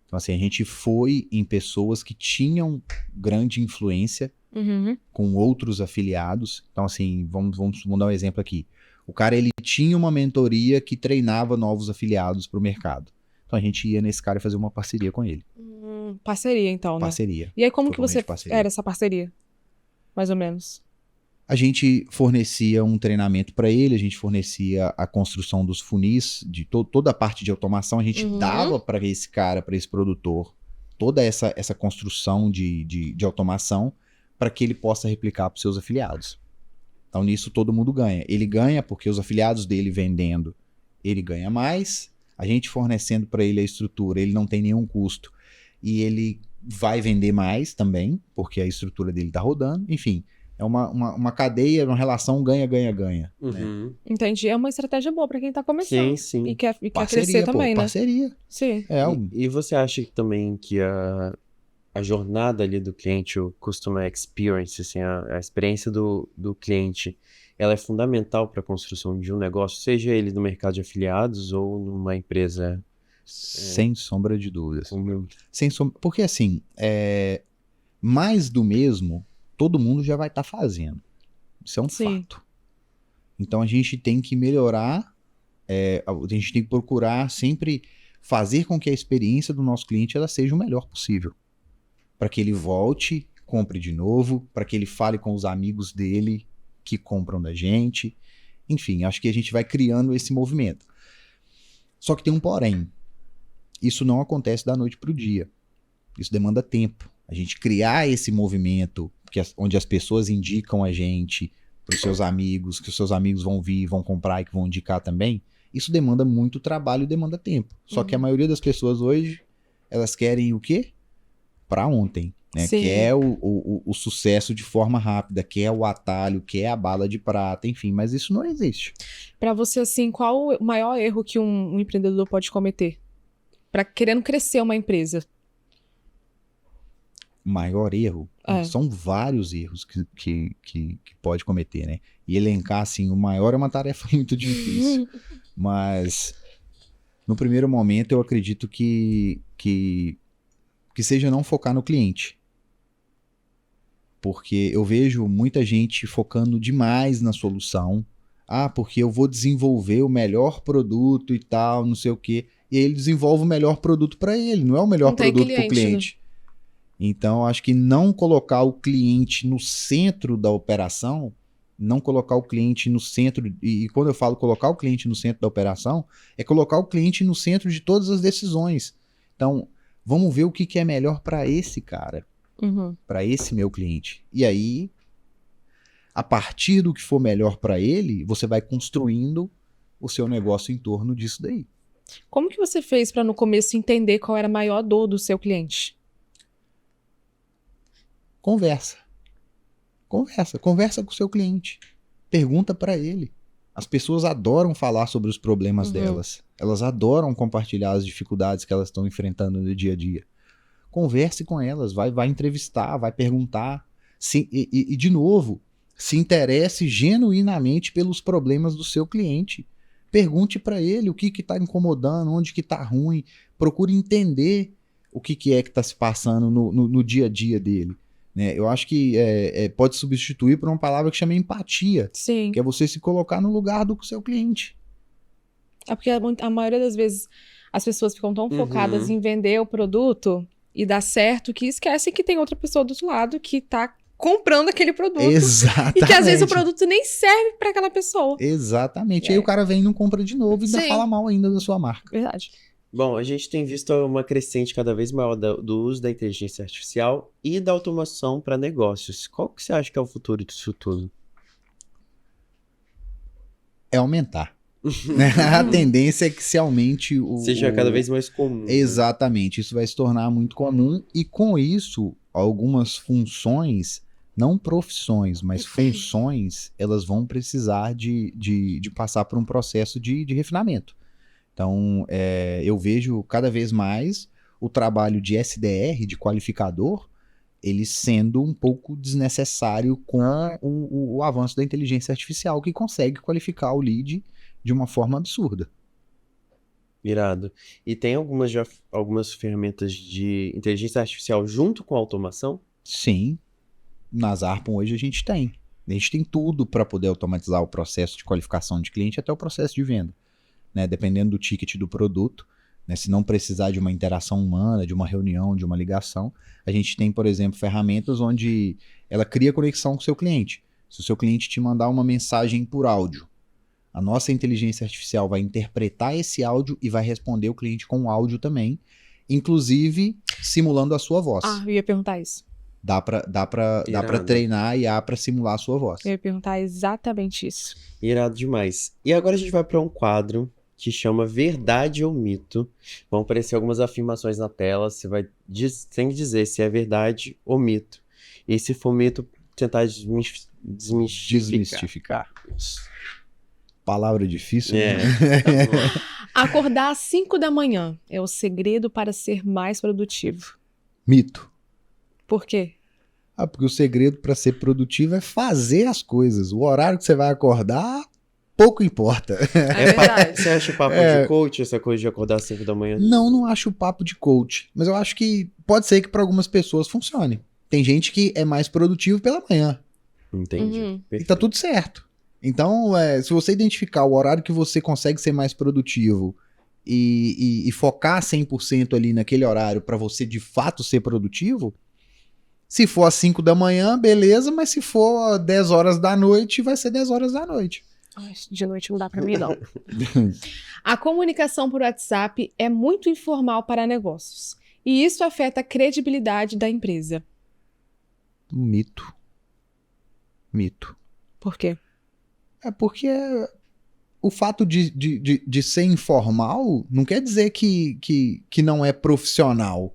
Então, assim, a gente foi em pessoas que tinham grande influência Uhum. com outros afiliados. Então, assim, vamos dar um exemplo aqui. O cara, ele tinha uma mentoria que treinava novos afiliados para o mercado. Então, a gente ia nesse cara e fazia uma parceria com ele. Parceria, então, né? Parceria. E aí, como que você Totalmente parceria. era essa parceria? Mais ou menos. A gente fornecia um treinamento para ele, a gente fornecia a construção dos funis, de toda a parte de automação, a gente dava para esse cara, para esse produtor, toda essa construção de automação para que ele possa replicar para os seus afiliados. Então, nisso todo mundo ganha. Ele ganha porque os afiliados dele vendendo, ele ganha mais, a gente fornecendo para ele a estrutura, ele não tem nenhum custo e ele vai vender mais também, porque a estrutura dele está rodando, enfim. É uma cadeia, uma relação ganha-ganha-ganha. Né? Uhum. Entendi. É uma estratégia boa para quem tá começando. Sim, sim. E quer Parceria, crescer também, né? Parceria. Sim. E você acha também que a jornada ali do cliente, o Customer Experience, assim, a experiência do cliente, ela é fundamental para a construção de um negócio, seja ele no mercado de afiliados ou numa empresa? Sem sombra de dúvidas. Como... Porque assim, mais do mesmo, todo mundo já vai estar fazendo. Isso é um fato. Então a gente tem que melhorar, a gente tem que procurar sempre fazer com que a experiência do nosso cliente ela seja o melhor possível. Para que ele volte, compre de novo, para que ele fale com os amigos dele que compram da gente. Enfim, acho que a gente vai criando esse movimento. Só que tem um porém. Isso não acontece da noite para o dia. Isso demanda tempo. A gente criar esse movimento onde as pessoas indicam a gente para os seus amigos, que os seus amigos vão vir, vão comprar e que vão indicar também, isso demanda muito trabalho e demanda tempo. Só que a maioria das pessoas hoje, elas querem o quê? Para ontem. Né? Quer o sucesso de forma rápida, quer o atalho, quer a bala de prata, enfim, mas isso não existe. Para você, assim, qual o maior erro que um empreendedor pode cometer? Querendo crescer uma empresa? Maior erro? São vários erros que pode cometer, né? E elencar, assim, o maior é uma tarefa muito difícil. Mas, no primeiro momento, eu acredito que seja não focar no cliente. Porque eu vejo muita gente focando demais na solução. Porque eu vou desenvolver o melhor produto e tal, não sei o quê. E aí ele desenvolve o melhor produto para ele, não é o melhor produto para o cliente. Né? Então, acho que não colocar o cliente no centro da operação, não colocar o cliente no centro, e quando eu falo colocar o cliente no centro da operação, é colocar o cliente no centro de todas as decisões. Então, vamos ver o que é melhor para esse cara, para esse meu cliente. E aí a partir do que for melhor para ele, você vai construindo o seu negócio em torno disso daí. Como que você fez para no começo entender qual era a maior dor do seu cliente? Conversa com o seu cliente. Pergunta para ele. As pessoas adoram falar sobre os problemas delas. Elas adoram compartilhar as dificuldades que elas estão enfrentando no dia a dia. Converse com elas, vai entrevistar, vai perguntar. De novo, se interesse genuinamente pelos problemas do seu cliente. Pergunte para ele o que está incomodando, onde que está ruim. Procure entender o que é que está se passando no dia a dia dele. Né? Eu acho que pode substituir por uma palavra que chama empatia. Sim. Que é você se colocar no lugar do seu cliente. É porque a maioria das vezes as pessoas ficam tão focadas em vender o produto e dar certo que esquecem que tem outra pessoa do outro lado que tá comprando aquele produto. Exatamente. E que às vezes o produto nem serve para aquela pessoa. Exatamente. Aí o cara vem e não compra de novo e ainda fala mal ainda da sua marca. Verdade. Bom, a gente tem visto uma crescente cada vez maior do uso da inteligência artificial e da automação para negócios. Qual que você acha que é o futuro disso tudo? É aumentar. A tendência é que se aumente seja cada vez mais comum. Exatamente. Isso vai se tornar muito comum e com isso, algumas funções, não profissões, mas funções, elas vão precisar de passar por um processo de refinamento. Então, eu vejo cada vez mais o trabalho de SDR, de qualificador, ele sendo um pouco desnecessário com o avanço da inteligência artificial, que consegue qualificar o lead de uma forma absurda. Irado. E tem algumas ferramentas de inteligência artificial junto com a automação? Sim. Na Zarpon hoje a gente tem. A gente tem tudo para poder automatizar o processo de qualificação de cliente até o processo de venda. Né, dependendo do ticket do produto, né, se não precisar de uma interação humana, de uma reunião, de uma ligação, a gente tem, por exemplo, ferramentas onde ela cria conexão com o seu cliente. Se o seu cliente te mandar uma mensagem por áudio, a nossa inteligência artificial vai interpretar esse áudio e vai responder o cliente com o áudio também, inclusive simulando a sua voz. Eu ia perguntar isso. Dá pra treinar a IA para simular a sua voz. Eu ia perguntar exatamente isso. Irado demais. E agora a gente vai para um quadro que chama Verdade ou Mito. Vão aparecer algumas afirmações na tela, você tem que dizer se é verdade ou mito. E se for mito, tentar desmistificar. Palavra difícil, né? Tá Acordar às 5 da manhã é o segredo para ser mais produtivo. Mito. Por quê? Porque o segredo para ser produtivo é fazer as coisas. O horário que você vai acordar, pouco importa. É verdade. Você acha o papo de coach, essa coisa de acordar às 5 da manhã? Não acho o papo de coach. Mas eu acho que pode ser que para algumas pessoas funcione. Tem gente que é mais produtivo pela manhã. Entendi. E tá tudo certo. Então, se você identificar o horário que você consegue ser mais produtivo e focar 100% ali naquele horário para você de fato ser produtivo, se for às 5 da manhã, beleza, mas se for 10 horas da noite, vai ser 10 horas da noite. De noite não dá pra mim, não. A comunicação por WhatsApp é muito informal para negócios. E isso afeta a credibilidade da empresa. Mito. Por quê? É porque o fato de ser informal não quer dizer que não é profissional.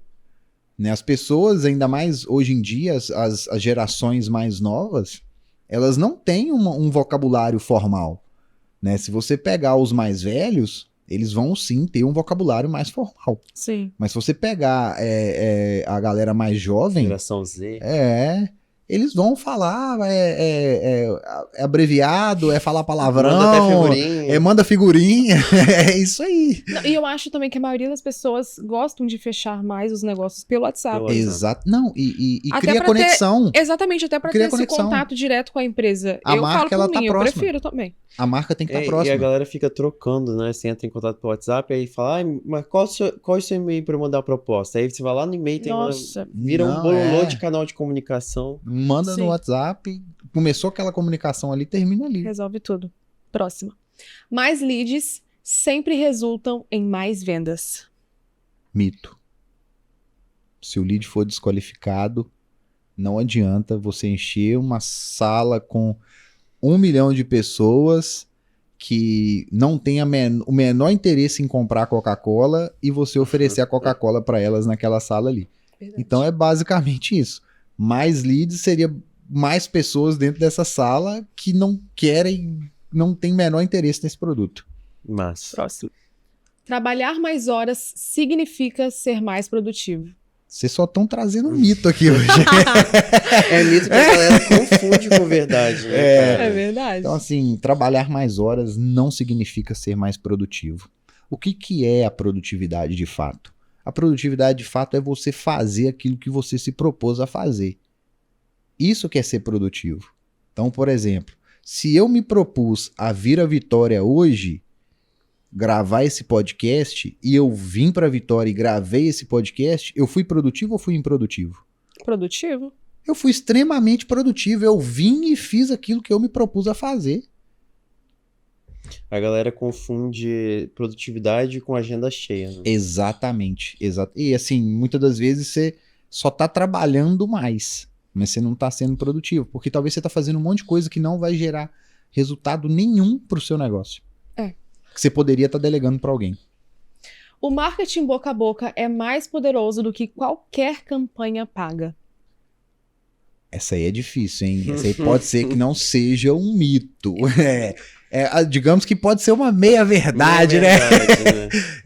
Né? As pessoas, ainda mais hoje em dia, as gerações mais novas, elas não têm um vocabulário formal. Né? Se você pegar os mais velhos, eles vão sim ter um vocabulário mais formal. Sim. Mas se você pegar a galera mais jovem... Geração Z. Eles vão falar, é abreviado, é falar palavrão, manda até figurinha. Manda figurinha, é isso aí. Não, e eu acho também que a maioria das pessoas gostam de fechar mais os negócios pelo WhatsApp. Exato. Não, e Até cria pra conexão. Exatamente, até para ter esse contato direto com a empresa. A eu marca, falo por ela mim, tá próxima. Eu prefiro também. A marca tem que estar E próxima. a galera fica trocando, né? Você entra em contato pelo WhatsApp, aí fala, mas qual é o seu e-mail pra eu mandar a proposta? Aí você vai lá no e-mail, vira um bololô de canal de comunicação. Manda no WhatsApp, começou aquela comunicação ali, termina ali. Resolve tudo. Próxima. Mais leads sempre resultam em mais vendas. Mito. Se o lead for desqualificado, Não adianta você encher uma sala com 1 milhão de pessoas que não tem o menor interesse em comprar Coca-Cola e você oferecer a Coca-Cola para elas naquela sala ali. Verdade. Então é basicamente isso. Mais leads seria mais pessoas dentro dessa sala que não querem, não tem o menor interesse nesse produto. Mas, Próximo. Trabalhar mais horas significa ser mais produtivo. Vocês só estão trazendo um mito aqui hoje. é mito que a galera confunde com verdade, né, cara? É verdade. Então, assim, trabalhar mais horas não significa ser mais produtivo. O que é a produtividade de fato? A produtividade de fato é você fazer aquilo que você se propôs a fazer. Isso que é ser produtivo. Então, por exemplo, se eu me propus a vir à Vitória hoje, gravar esse podcast, e eu vim para Vitória e gravei esse podcast, eu fui produtivo ou fui improdutivo? Produtivo. Eu fui extremamente produtivo. Eu vim e fiz aquilo que eu me propus a fazer. A galera confunde produtividade com agenda cheia, né? Exatamente. E assim, muitas das vezes você só tá trabalhando mais, mas você não tá sendo produtivo, porque talvez você tá fazendo um monte de coisa que não vai gerar resultado nenhum pro seu negócio. Que você poderia estar delegando para alguém. O marketing boca a boca é mais poderoso do que qualquer campanha paga. Essa aí é difícil, hein? Essa aí pode ser que não seja um mito. Digamos que pode ser uma meia-verdade, né?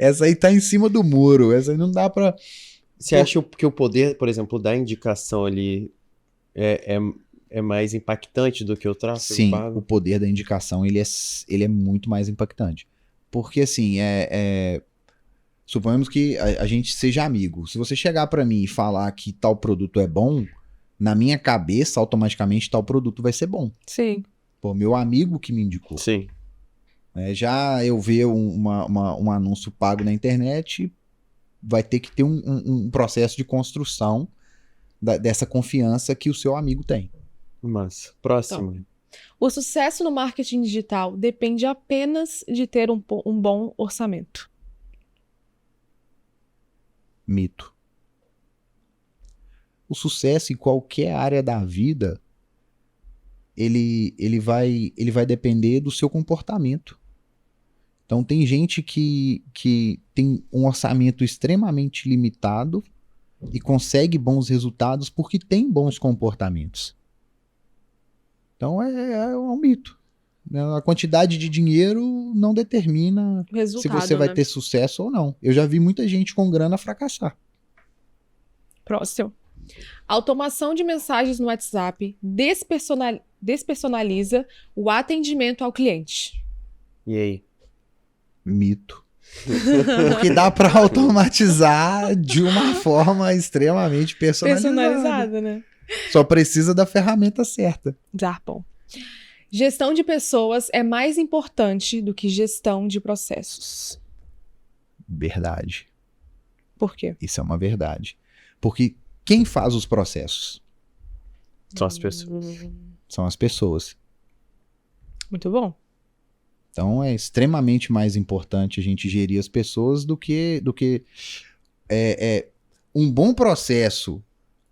Essa aí tá em cima do muro. Essa aí não dá pra... Você acha que o poder, por exemplo, da indicação ali é mais impactante do que o tráfego Sim, pago? o poder da indicação ele é muito mais impactante. Porque assim, suponhamos que a gente seja amigo. Se você chegar pra mim e falar que tal produto é bom, na minha cabeça, automaticamente tal produto vai ser bom. Sim. Pô, meu amigo que me indicou. Sim. Já eu ver um anúncio pago na internet, vai ter que ter um processo de construção dessa confiança que o seu amigo tem. Mas, próximo. Então, o sucesso no marketing digital depende apenas de ter um bom orçamento. Mito. O sucesso em qualquer área da vida, ele vai depender do seu comportamento. Então tem gente que tem um orçamento extremamente limitado e consegue bons resultados porque tem bons comportamentos. Então é um mito. A quantidade de dinheiro não determina Resultado, se você vai né? ter sucesso ou não. Eu já vi muita gente com grana fracassar. Próximo. Automação de mensagens no WhatsApp despersonaliza o atendimento ao cliente. E aí? Mito. Porque dá para automatizar de uma forma extremamente Personalizada, né? Só precisa da ferramenta certa. Zarpon. Gestão de pessoas é mais importante do que gestão de processos. Verdade. Por quê? Isso é uma verdade. Porque quem faz os processos? São as pessoas. São as pessoas. Muito bom. Então é extremamente mais importante a gente gerir as pessoas do que um bom processo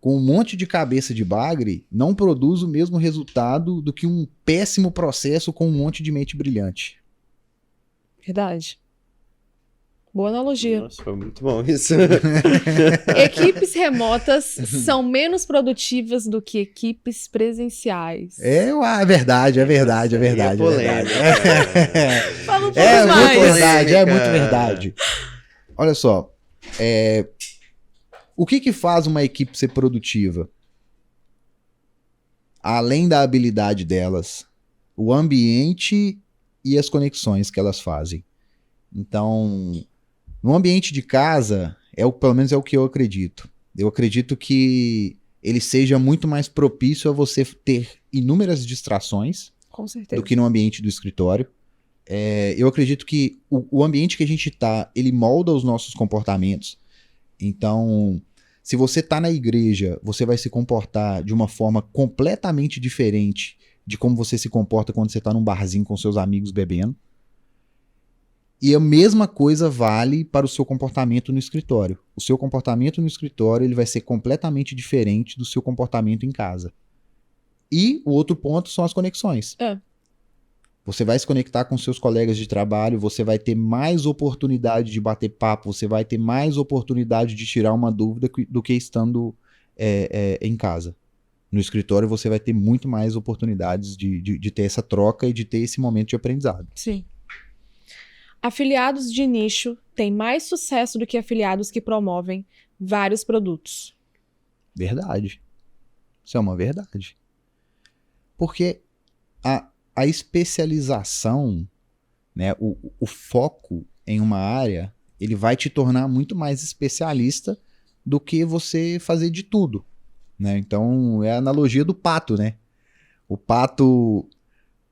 com um monte de cabeça de bagre não produz o mesmo resultado do que um péssimo processo com um monte de mente brilhante. Verdade. Boa analogia. Nossa, foi muito bom isso. Equipes remotas são menos produtivas do que equipes presenciais. É verdade. É polêmica, Fala um pouco É mais. muito verdade, é Polêmica. muito verdade. Olha só, o que faz uma equipe ser produtiva? Além da habilidade delas, o ambiente e as conexões que elas fazem. Então, no ambiente de casa, pelo menos é o que eu acredito. Eu acredito que ele seja muito mais propício a você ter inúmeras distrações Com certeza. do que no ambiente do escritório. Eu acredito que o ambiente que a gente tá, ele molda os nossos comportamentos. Então, se você tá na igreja, você vai se comportar de uma forma completamente diferente de como você se comporta quando você tá num barzinho com seus amigos bebendo. E a mesma coisa vale para o seu comportamento no escritório. O seu comportamento no escritório ele vai ser completamente diferente do seu comportamento em casa. E o outro ponto são as conexões. Você vai se conectar com seus colegas de trabalho, você vai ter mais oportunidade de bater papo, você vai ter mais oportunidade de tirar uma dúvida do que estando em casa. No escritório você vai ter muito mais oportunidades de ter essa troca e de ter esse momento de aprendizado. Sim. Afiliados de nicho têm mais sucesso do que afiliados que promovem vários produtos. Verdade. Isso é uma verdade. Porque a especialização, né, o foco em uma área, ele vai te tornar muito mais especialista do que você fazer de tudo, né? Então, é a analogia do pato, né? O pato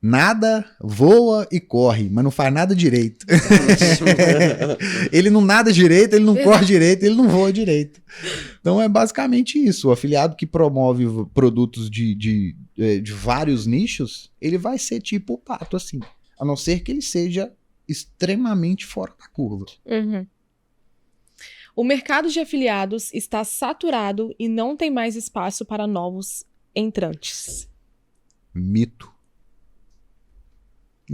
nada, voa e corre, mas não faz nada direito. Ele não nada direito, ele não corre direito, ele não voa direito. Então é basicamente isso. O afiliado que promove produtos de vários nichos, ele vai ser tipo o pato, assim. A não ser que ele seja extremamente fora da curva. Uhum. O mercado de afiliados está saturado e não tem mais espaço para novos entrantes. Mito.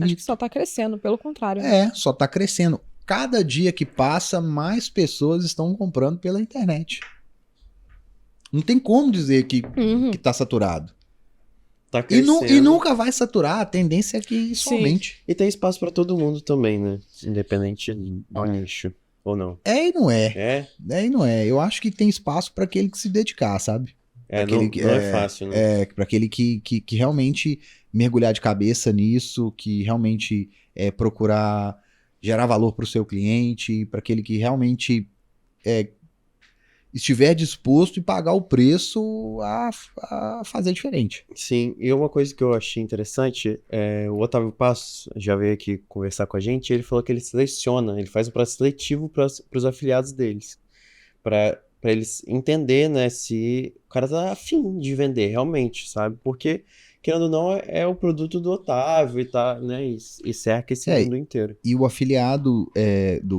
Acho que só está crescendo, pelo contrário. Só está crescendo. Cada dia que passa, mais pessoas estão comprando pela internet. Não tem como dizer que está saturado. Tá crescendo. E nunca vai saturar. A tendência é que isso aumente. E tem espaço para todo mundo também, né? Independente do nicho. Ou não? E não é. É? E não é. Eu acho que tem espaço para aquele que se dedicar, sabe? Não é fácil, né? Para aquele que realmente mergulhar de cabeça nisso, que realmente procurar gerar valor para o seu cliente, para aquele que realmente estiver disposto e pagar o preço a fazer diferente. Sim, e uma coisa que eu achei interessante, o Otávio Passos já veio aqui conversar com a gente, e ele falou que ele seleciona, ele faz um processo seletivo para os afiliados deles, para eles entenderem, né, se o cara tá afim de vender realmente, sabe? Porque, querendo ou não, é o produto do Otávio e tá, né, e cerca esse mundo inteiro. E o afiliado,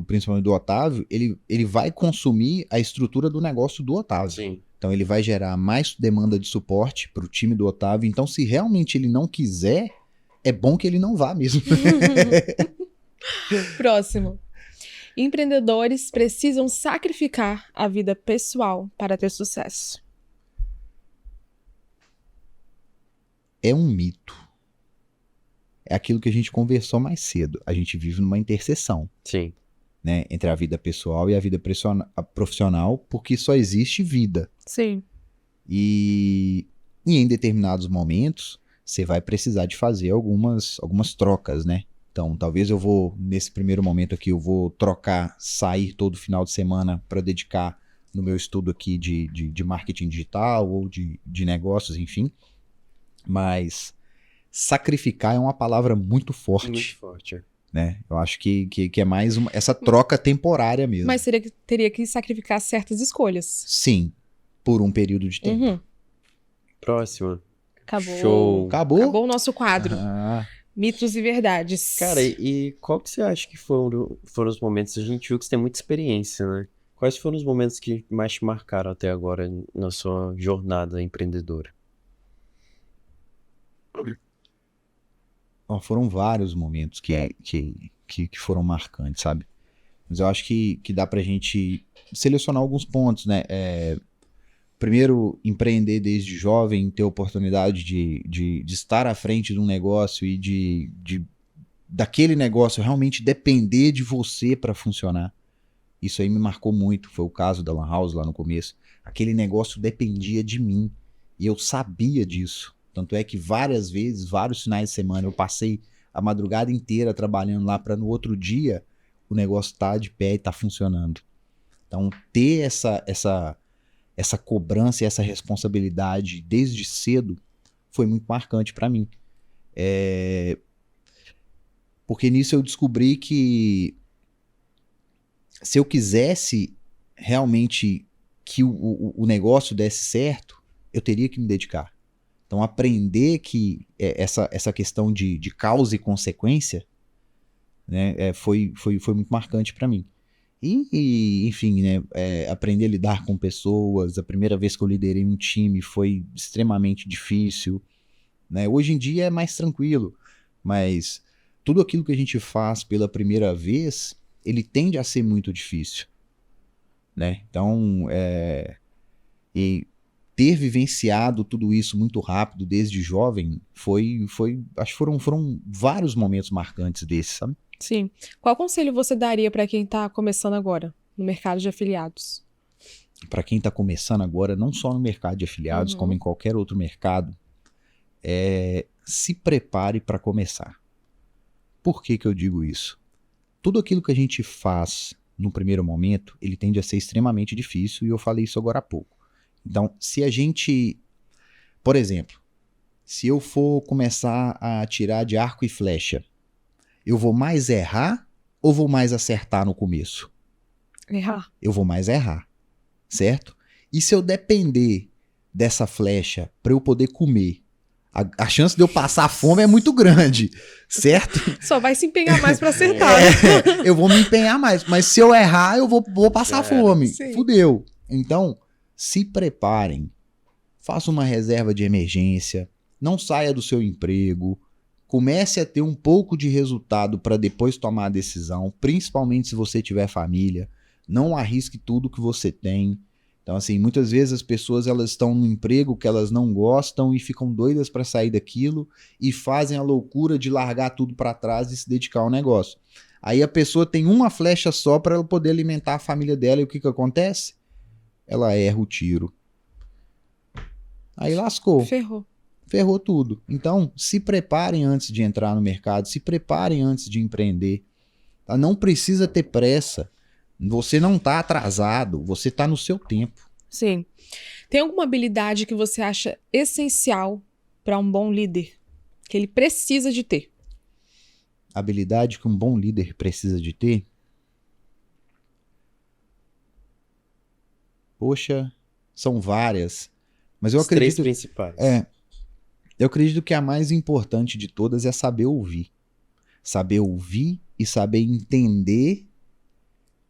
principalmente do Otávio, ele vai consumir a estrutura do negócio do Otávio. Sim. Então ele vai gerar mais demanda de suporte para o time do Otávio. Então, se realmente ele não quiser, é bom que ele não vá mesmo. Próximo. Empreendedores precisam sacrificar a vida pessoal para ter sucesso. É um mito. É aquilo que a gente conversou mais cedo. A gente vive numa interseção. Sim. Né, entre a vida pessoal e a vida profissional, porque só existe vida. Sim. E em determinados momentos, você vai precisar de fazer algumas trocas, né? Então, talvez nesse primeiro momento aqui, eu vou sair todo final de semana para dedicar no meu estudo aqui de marketing digital ou de negócios, enfim. Mas sacrificar é uma palavra muito forte. Muito forte. Né? Eu acho que é mais essa troca temporária mesmo. Mas teria que sacrificar certas escolhas. Sim, por um período de tempo. Próxima. Acabou. Show. Acabou o nosso quadro. Mitos e verdades. Cara, e qual que você acha que foram os momentos? A gente viu que você tem muita experiência, né? Quais foram os momentos que mais te marcaram até agora na sua jornada empreendedora? Foram vários momentos que foram marcantes, sabe? Mas eu acho que dá pra gente selecionar alguns pontos, né? Primeiro, empreender desde jovem, ter oportunidade de estar à frente de um negócio e daquele negócio realmente depender de você para funcionar. Isso aí me marcou muito, foi o caso da Lan House lá no começo. Aquele negócio dependia de mim e eu sabia disso. Tanto é que várias vezes, vários finais de semana, eu passei a madrugada inteira trabalhando lá para no outro dia o negócio tá de pé e tá funcionando. Então, ter essa cobrança e essa responsabilidade desde cedo foi muito marcante para mim. Porque nisso eu descobri que se eu quisesse realmente que o negócio desse certo, eu teria que me dedicar. Então, aprender que essa questão de causa e consequência, né? Foi muito marcante para mim. Enfim, né? Aprender a lidar com pessoas. A primeira vez que eu liderei um time foi extremamente difícil, né? Hoje em dia é mais tranquilo, mas tudo aquilo que a gente faz pela primeira vez, ele tende a ser muito difícil, né? Então, e ter vivenciado tudo isso muito rápido desde jovem acho que foram vários momentos marcantes desses, sabe? Sim. Qual conselho você daria para quem está começando agora no mercado de afiliados? Para quem está começando agora, não só no mercado de afiliados, como em qualquer outro mercado, se prepare para começar. Por que eu digo isso? Tudo aquilo que a gente faz no primeiro momento, ele tende a ser extremamente difícil, e eu falei isso agora há pouco. Então, se a gente, por exemplo, se eu for começar a atirar de arco e flecha, eu vou mais errar ou vou mais acertar no começo? Errar. Eu vou mais errar, certo? E se eu depender dessa flecha para eu poder comer, a chance de eu passar fome é muito grande, certo? Só vai se empenhar mais para acertar. Eu vou me empenhar mais, mas se eu errar, eu vou passar fome. Sim. Fudeu. Então, se preparem. Faça uma reserva de emergência. Não saia do seu emprego. Comece a ter um pouco de resultado para depois tomar a decisão, principalmente se você tiver família. Não arrisque tudo que você tem. Então, assim, muitas vezes as pessoas elas estão num emprego que elas não gostam e ficam doidas para sair daquilo e fazem a loucura de largar tudo para trás e se dedicar ao negócio. Aí a pessoa tem uma flecha só para ela poder alimentar a família dela, e o que acontece? Ela erra o tiro. Aí lascou. Ferrou tudo. Então, se preparem antes de entrar no mercado, se preparem antes de empreender. Tá? Não precisa ter pressa. Você não está atrasado, você está no seu tempo. Sim. Tem alguma habilidade que você acha essencial para um bom líder? Que ele precisa de ter? Habilidade que um bom líder precisa de ter? Poxa, são várias. Mas eu acredito... 3 principais. Eu acredito que a mais importante de todas é saber ouvir. Saber ouvir e saber entender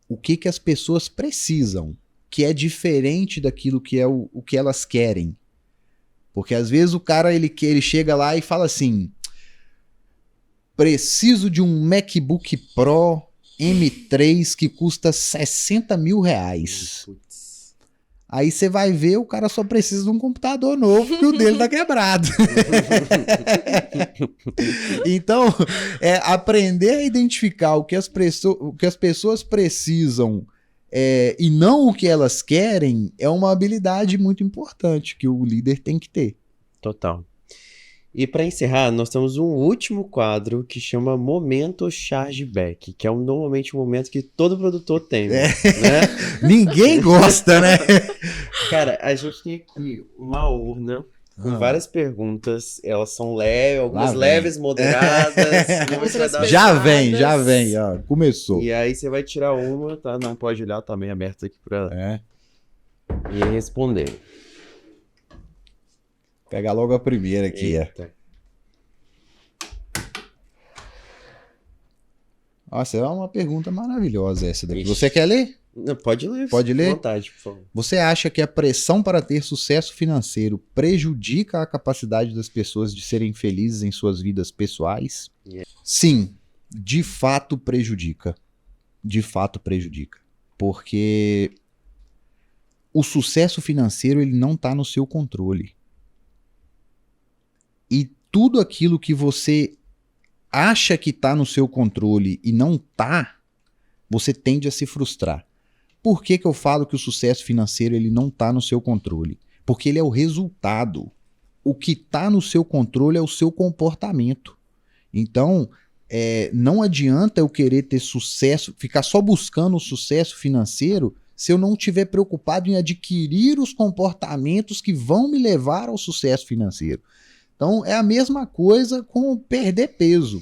o que as pessoas precisam, que é diferente daquilo que é o que elas querem. Porque às vezes o cara ele chega lá e fala assim: preciso de um MacBook Pro M3 que custa R$60 mil. Aí você vai ver, o cara só precisa de um computador novo, porque o dele tá quebrado. Então, aprender a identificar o que as pessoas precisam e não o que elas querem é uma habilidade muito importante que o líder tem que ter. Total. E para encerrar, nós temos um último quadro que chama Momento Chargeback, que é normalmente um momento que todo produtor tem, né? Ninguém gosta, né? Cara, a gente tem aqui uma urna com várias perguntas. Elas são leves, algumas leves, moderadas. Já vem, ó. Começou. E aí você vai tirar uma, tá? Não pode olhar, tá meio aberto aqui pra... E responder. Pega logo a primeira aqui. Nossa, é uma pergunta maravilhosa essa daqui. Ixi. Você quer ler? Não, pode ler. Pode ler? À vontade, por favor. Você acha que a pressão para ter sucesso financeiro prejudica a capacidade das pessoas de serem felizes em suas vidas pessoais? Sim, de fato prejudica. De fato prejudica. Porque o sucesso financeiro ele não está no seu controle. E tudo aquilo que você acha que está no seu controle e não está, você tende a se frustrar. Por que eu falo que o sucesso financeiro ele não está no seu controle? Porque ele é o resultado. O que está no seu controle é o seu comportamento. Então, não adianta eu querer ter sucesso, ficar só buscando o sucesso financeiro se eu não estiver preocupado em adquirir os comportamentos que vão me levar ao sucesso financeiro. Então, é a mesma coisa com perder peso.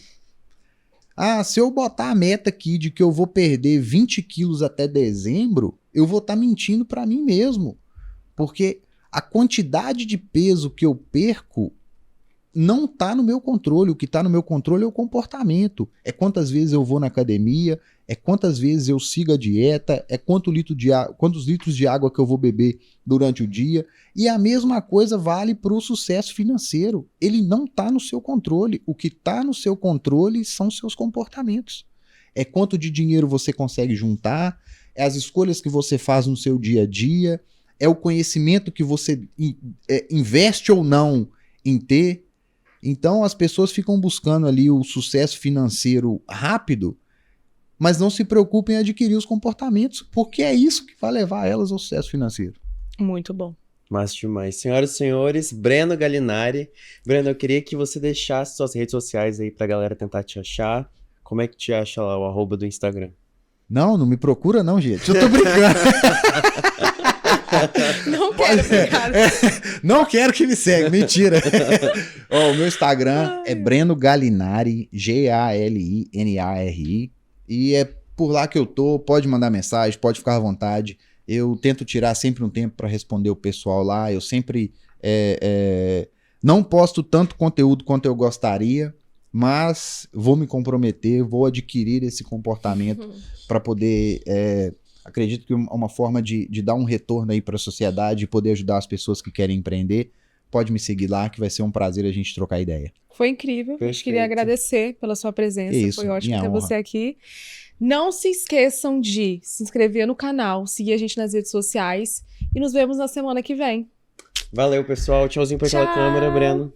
Se eu botar a meta aqui de que eu vou perder 20 quilos até dezembro, eu vou estar mentindo para mim mesmo. Porque a quantidade de peso que eu perco não tá no meu controle. O que tá no meu controle é o comportamento. É quantas vezes eu vou na academia, é quantas vezes eu sigo a dieta, é quantos litros de água que eu vou beber durante o dia. E a mesma coisa vale para o sucesso financeiro. Ele não está no seu controle. O que está no seu controle são seus comportamentos. É quanto de dinheiro você consegue juntar, é as escolhas que você faz no seu dia a dia, é o conhecimento que você investe ou não em ter. Então as pessoas ficam buscando ali o sucesso financeiro rápido, mas não se preocupem em adquirir os comportamentos, porque é isso que vai levar elas ao sucesso financeiro. Muito bom. Massa demais. Senhoras e senhores, Breno Gallinari. Breno, eu queria que você deixasse suas redes sociais aí pra galera tentar te achar. Como é que te acha lá, o @do Instagram? Não me procura não, gente. Eu tô brincando. Não quero ficar. Não quero que me segue, mentira. Ó, o meu Instagram é Breno Gallinari, Galinari. E é por lá que eu tô. Pode mandar mensagem, pode ficar à vontade. Eu tento tirar sempre um tempo para responder o pessoal lá. Eu sempre não posto tanto conteúdo quanto eu gostaria, mas vou me comprometer, vou adquirir esse comportamento para poder... acredito que uma forma de dar um retorno aí para a sociedade e poder ajudar as pessoas que querem empreender. Pode me seguir lá, que vai ser um prazer a gente trocar ideia. Foi incrível. Perfeito. Queria agradecer pela sua presença. Isso, Foi ótimo minha ter honra. você aqui. Não se esqueçam de se inscrever no canal, seguir a gente nas redes sociais e nos vemos na semana que vem. Valeu, pessoal. Tchauzinho pra aquela Tchau. câmera, Breno.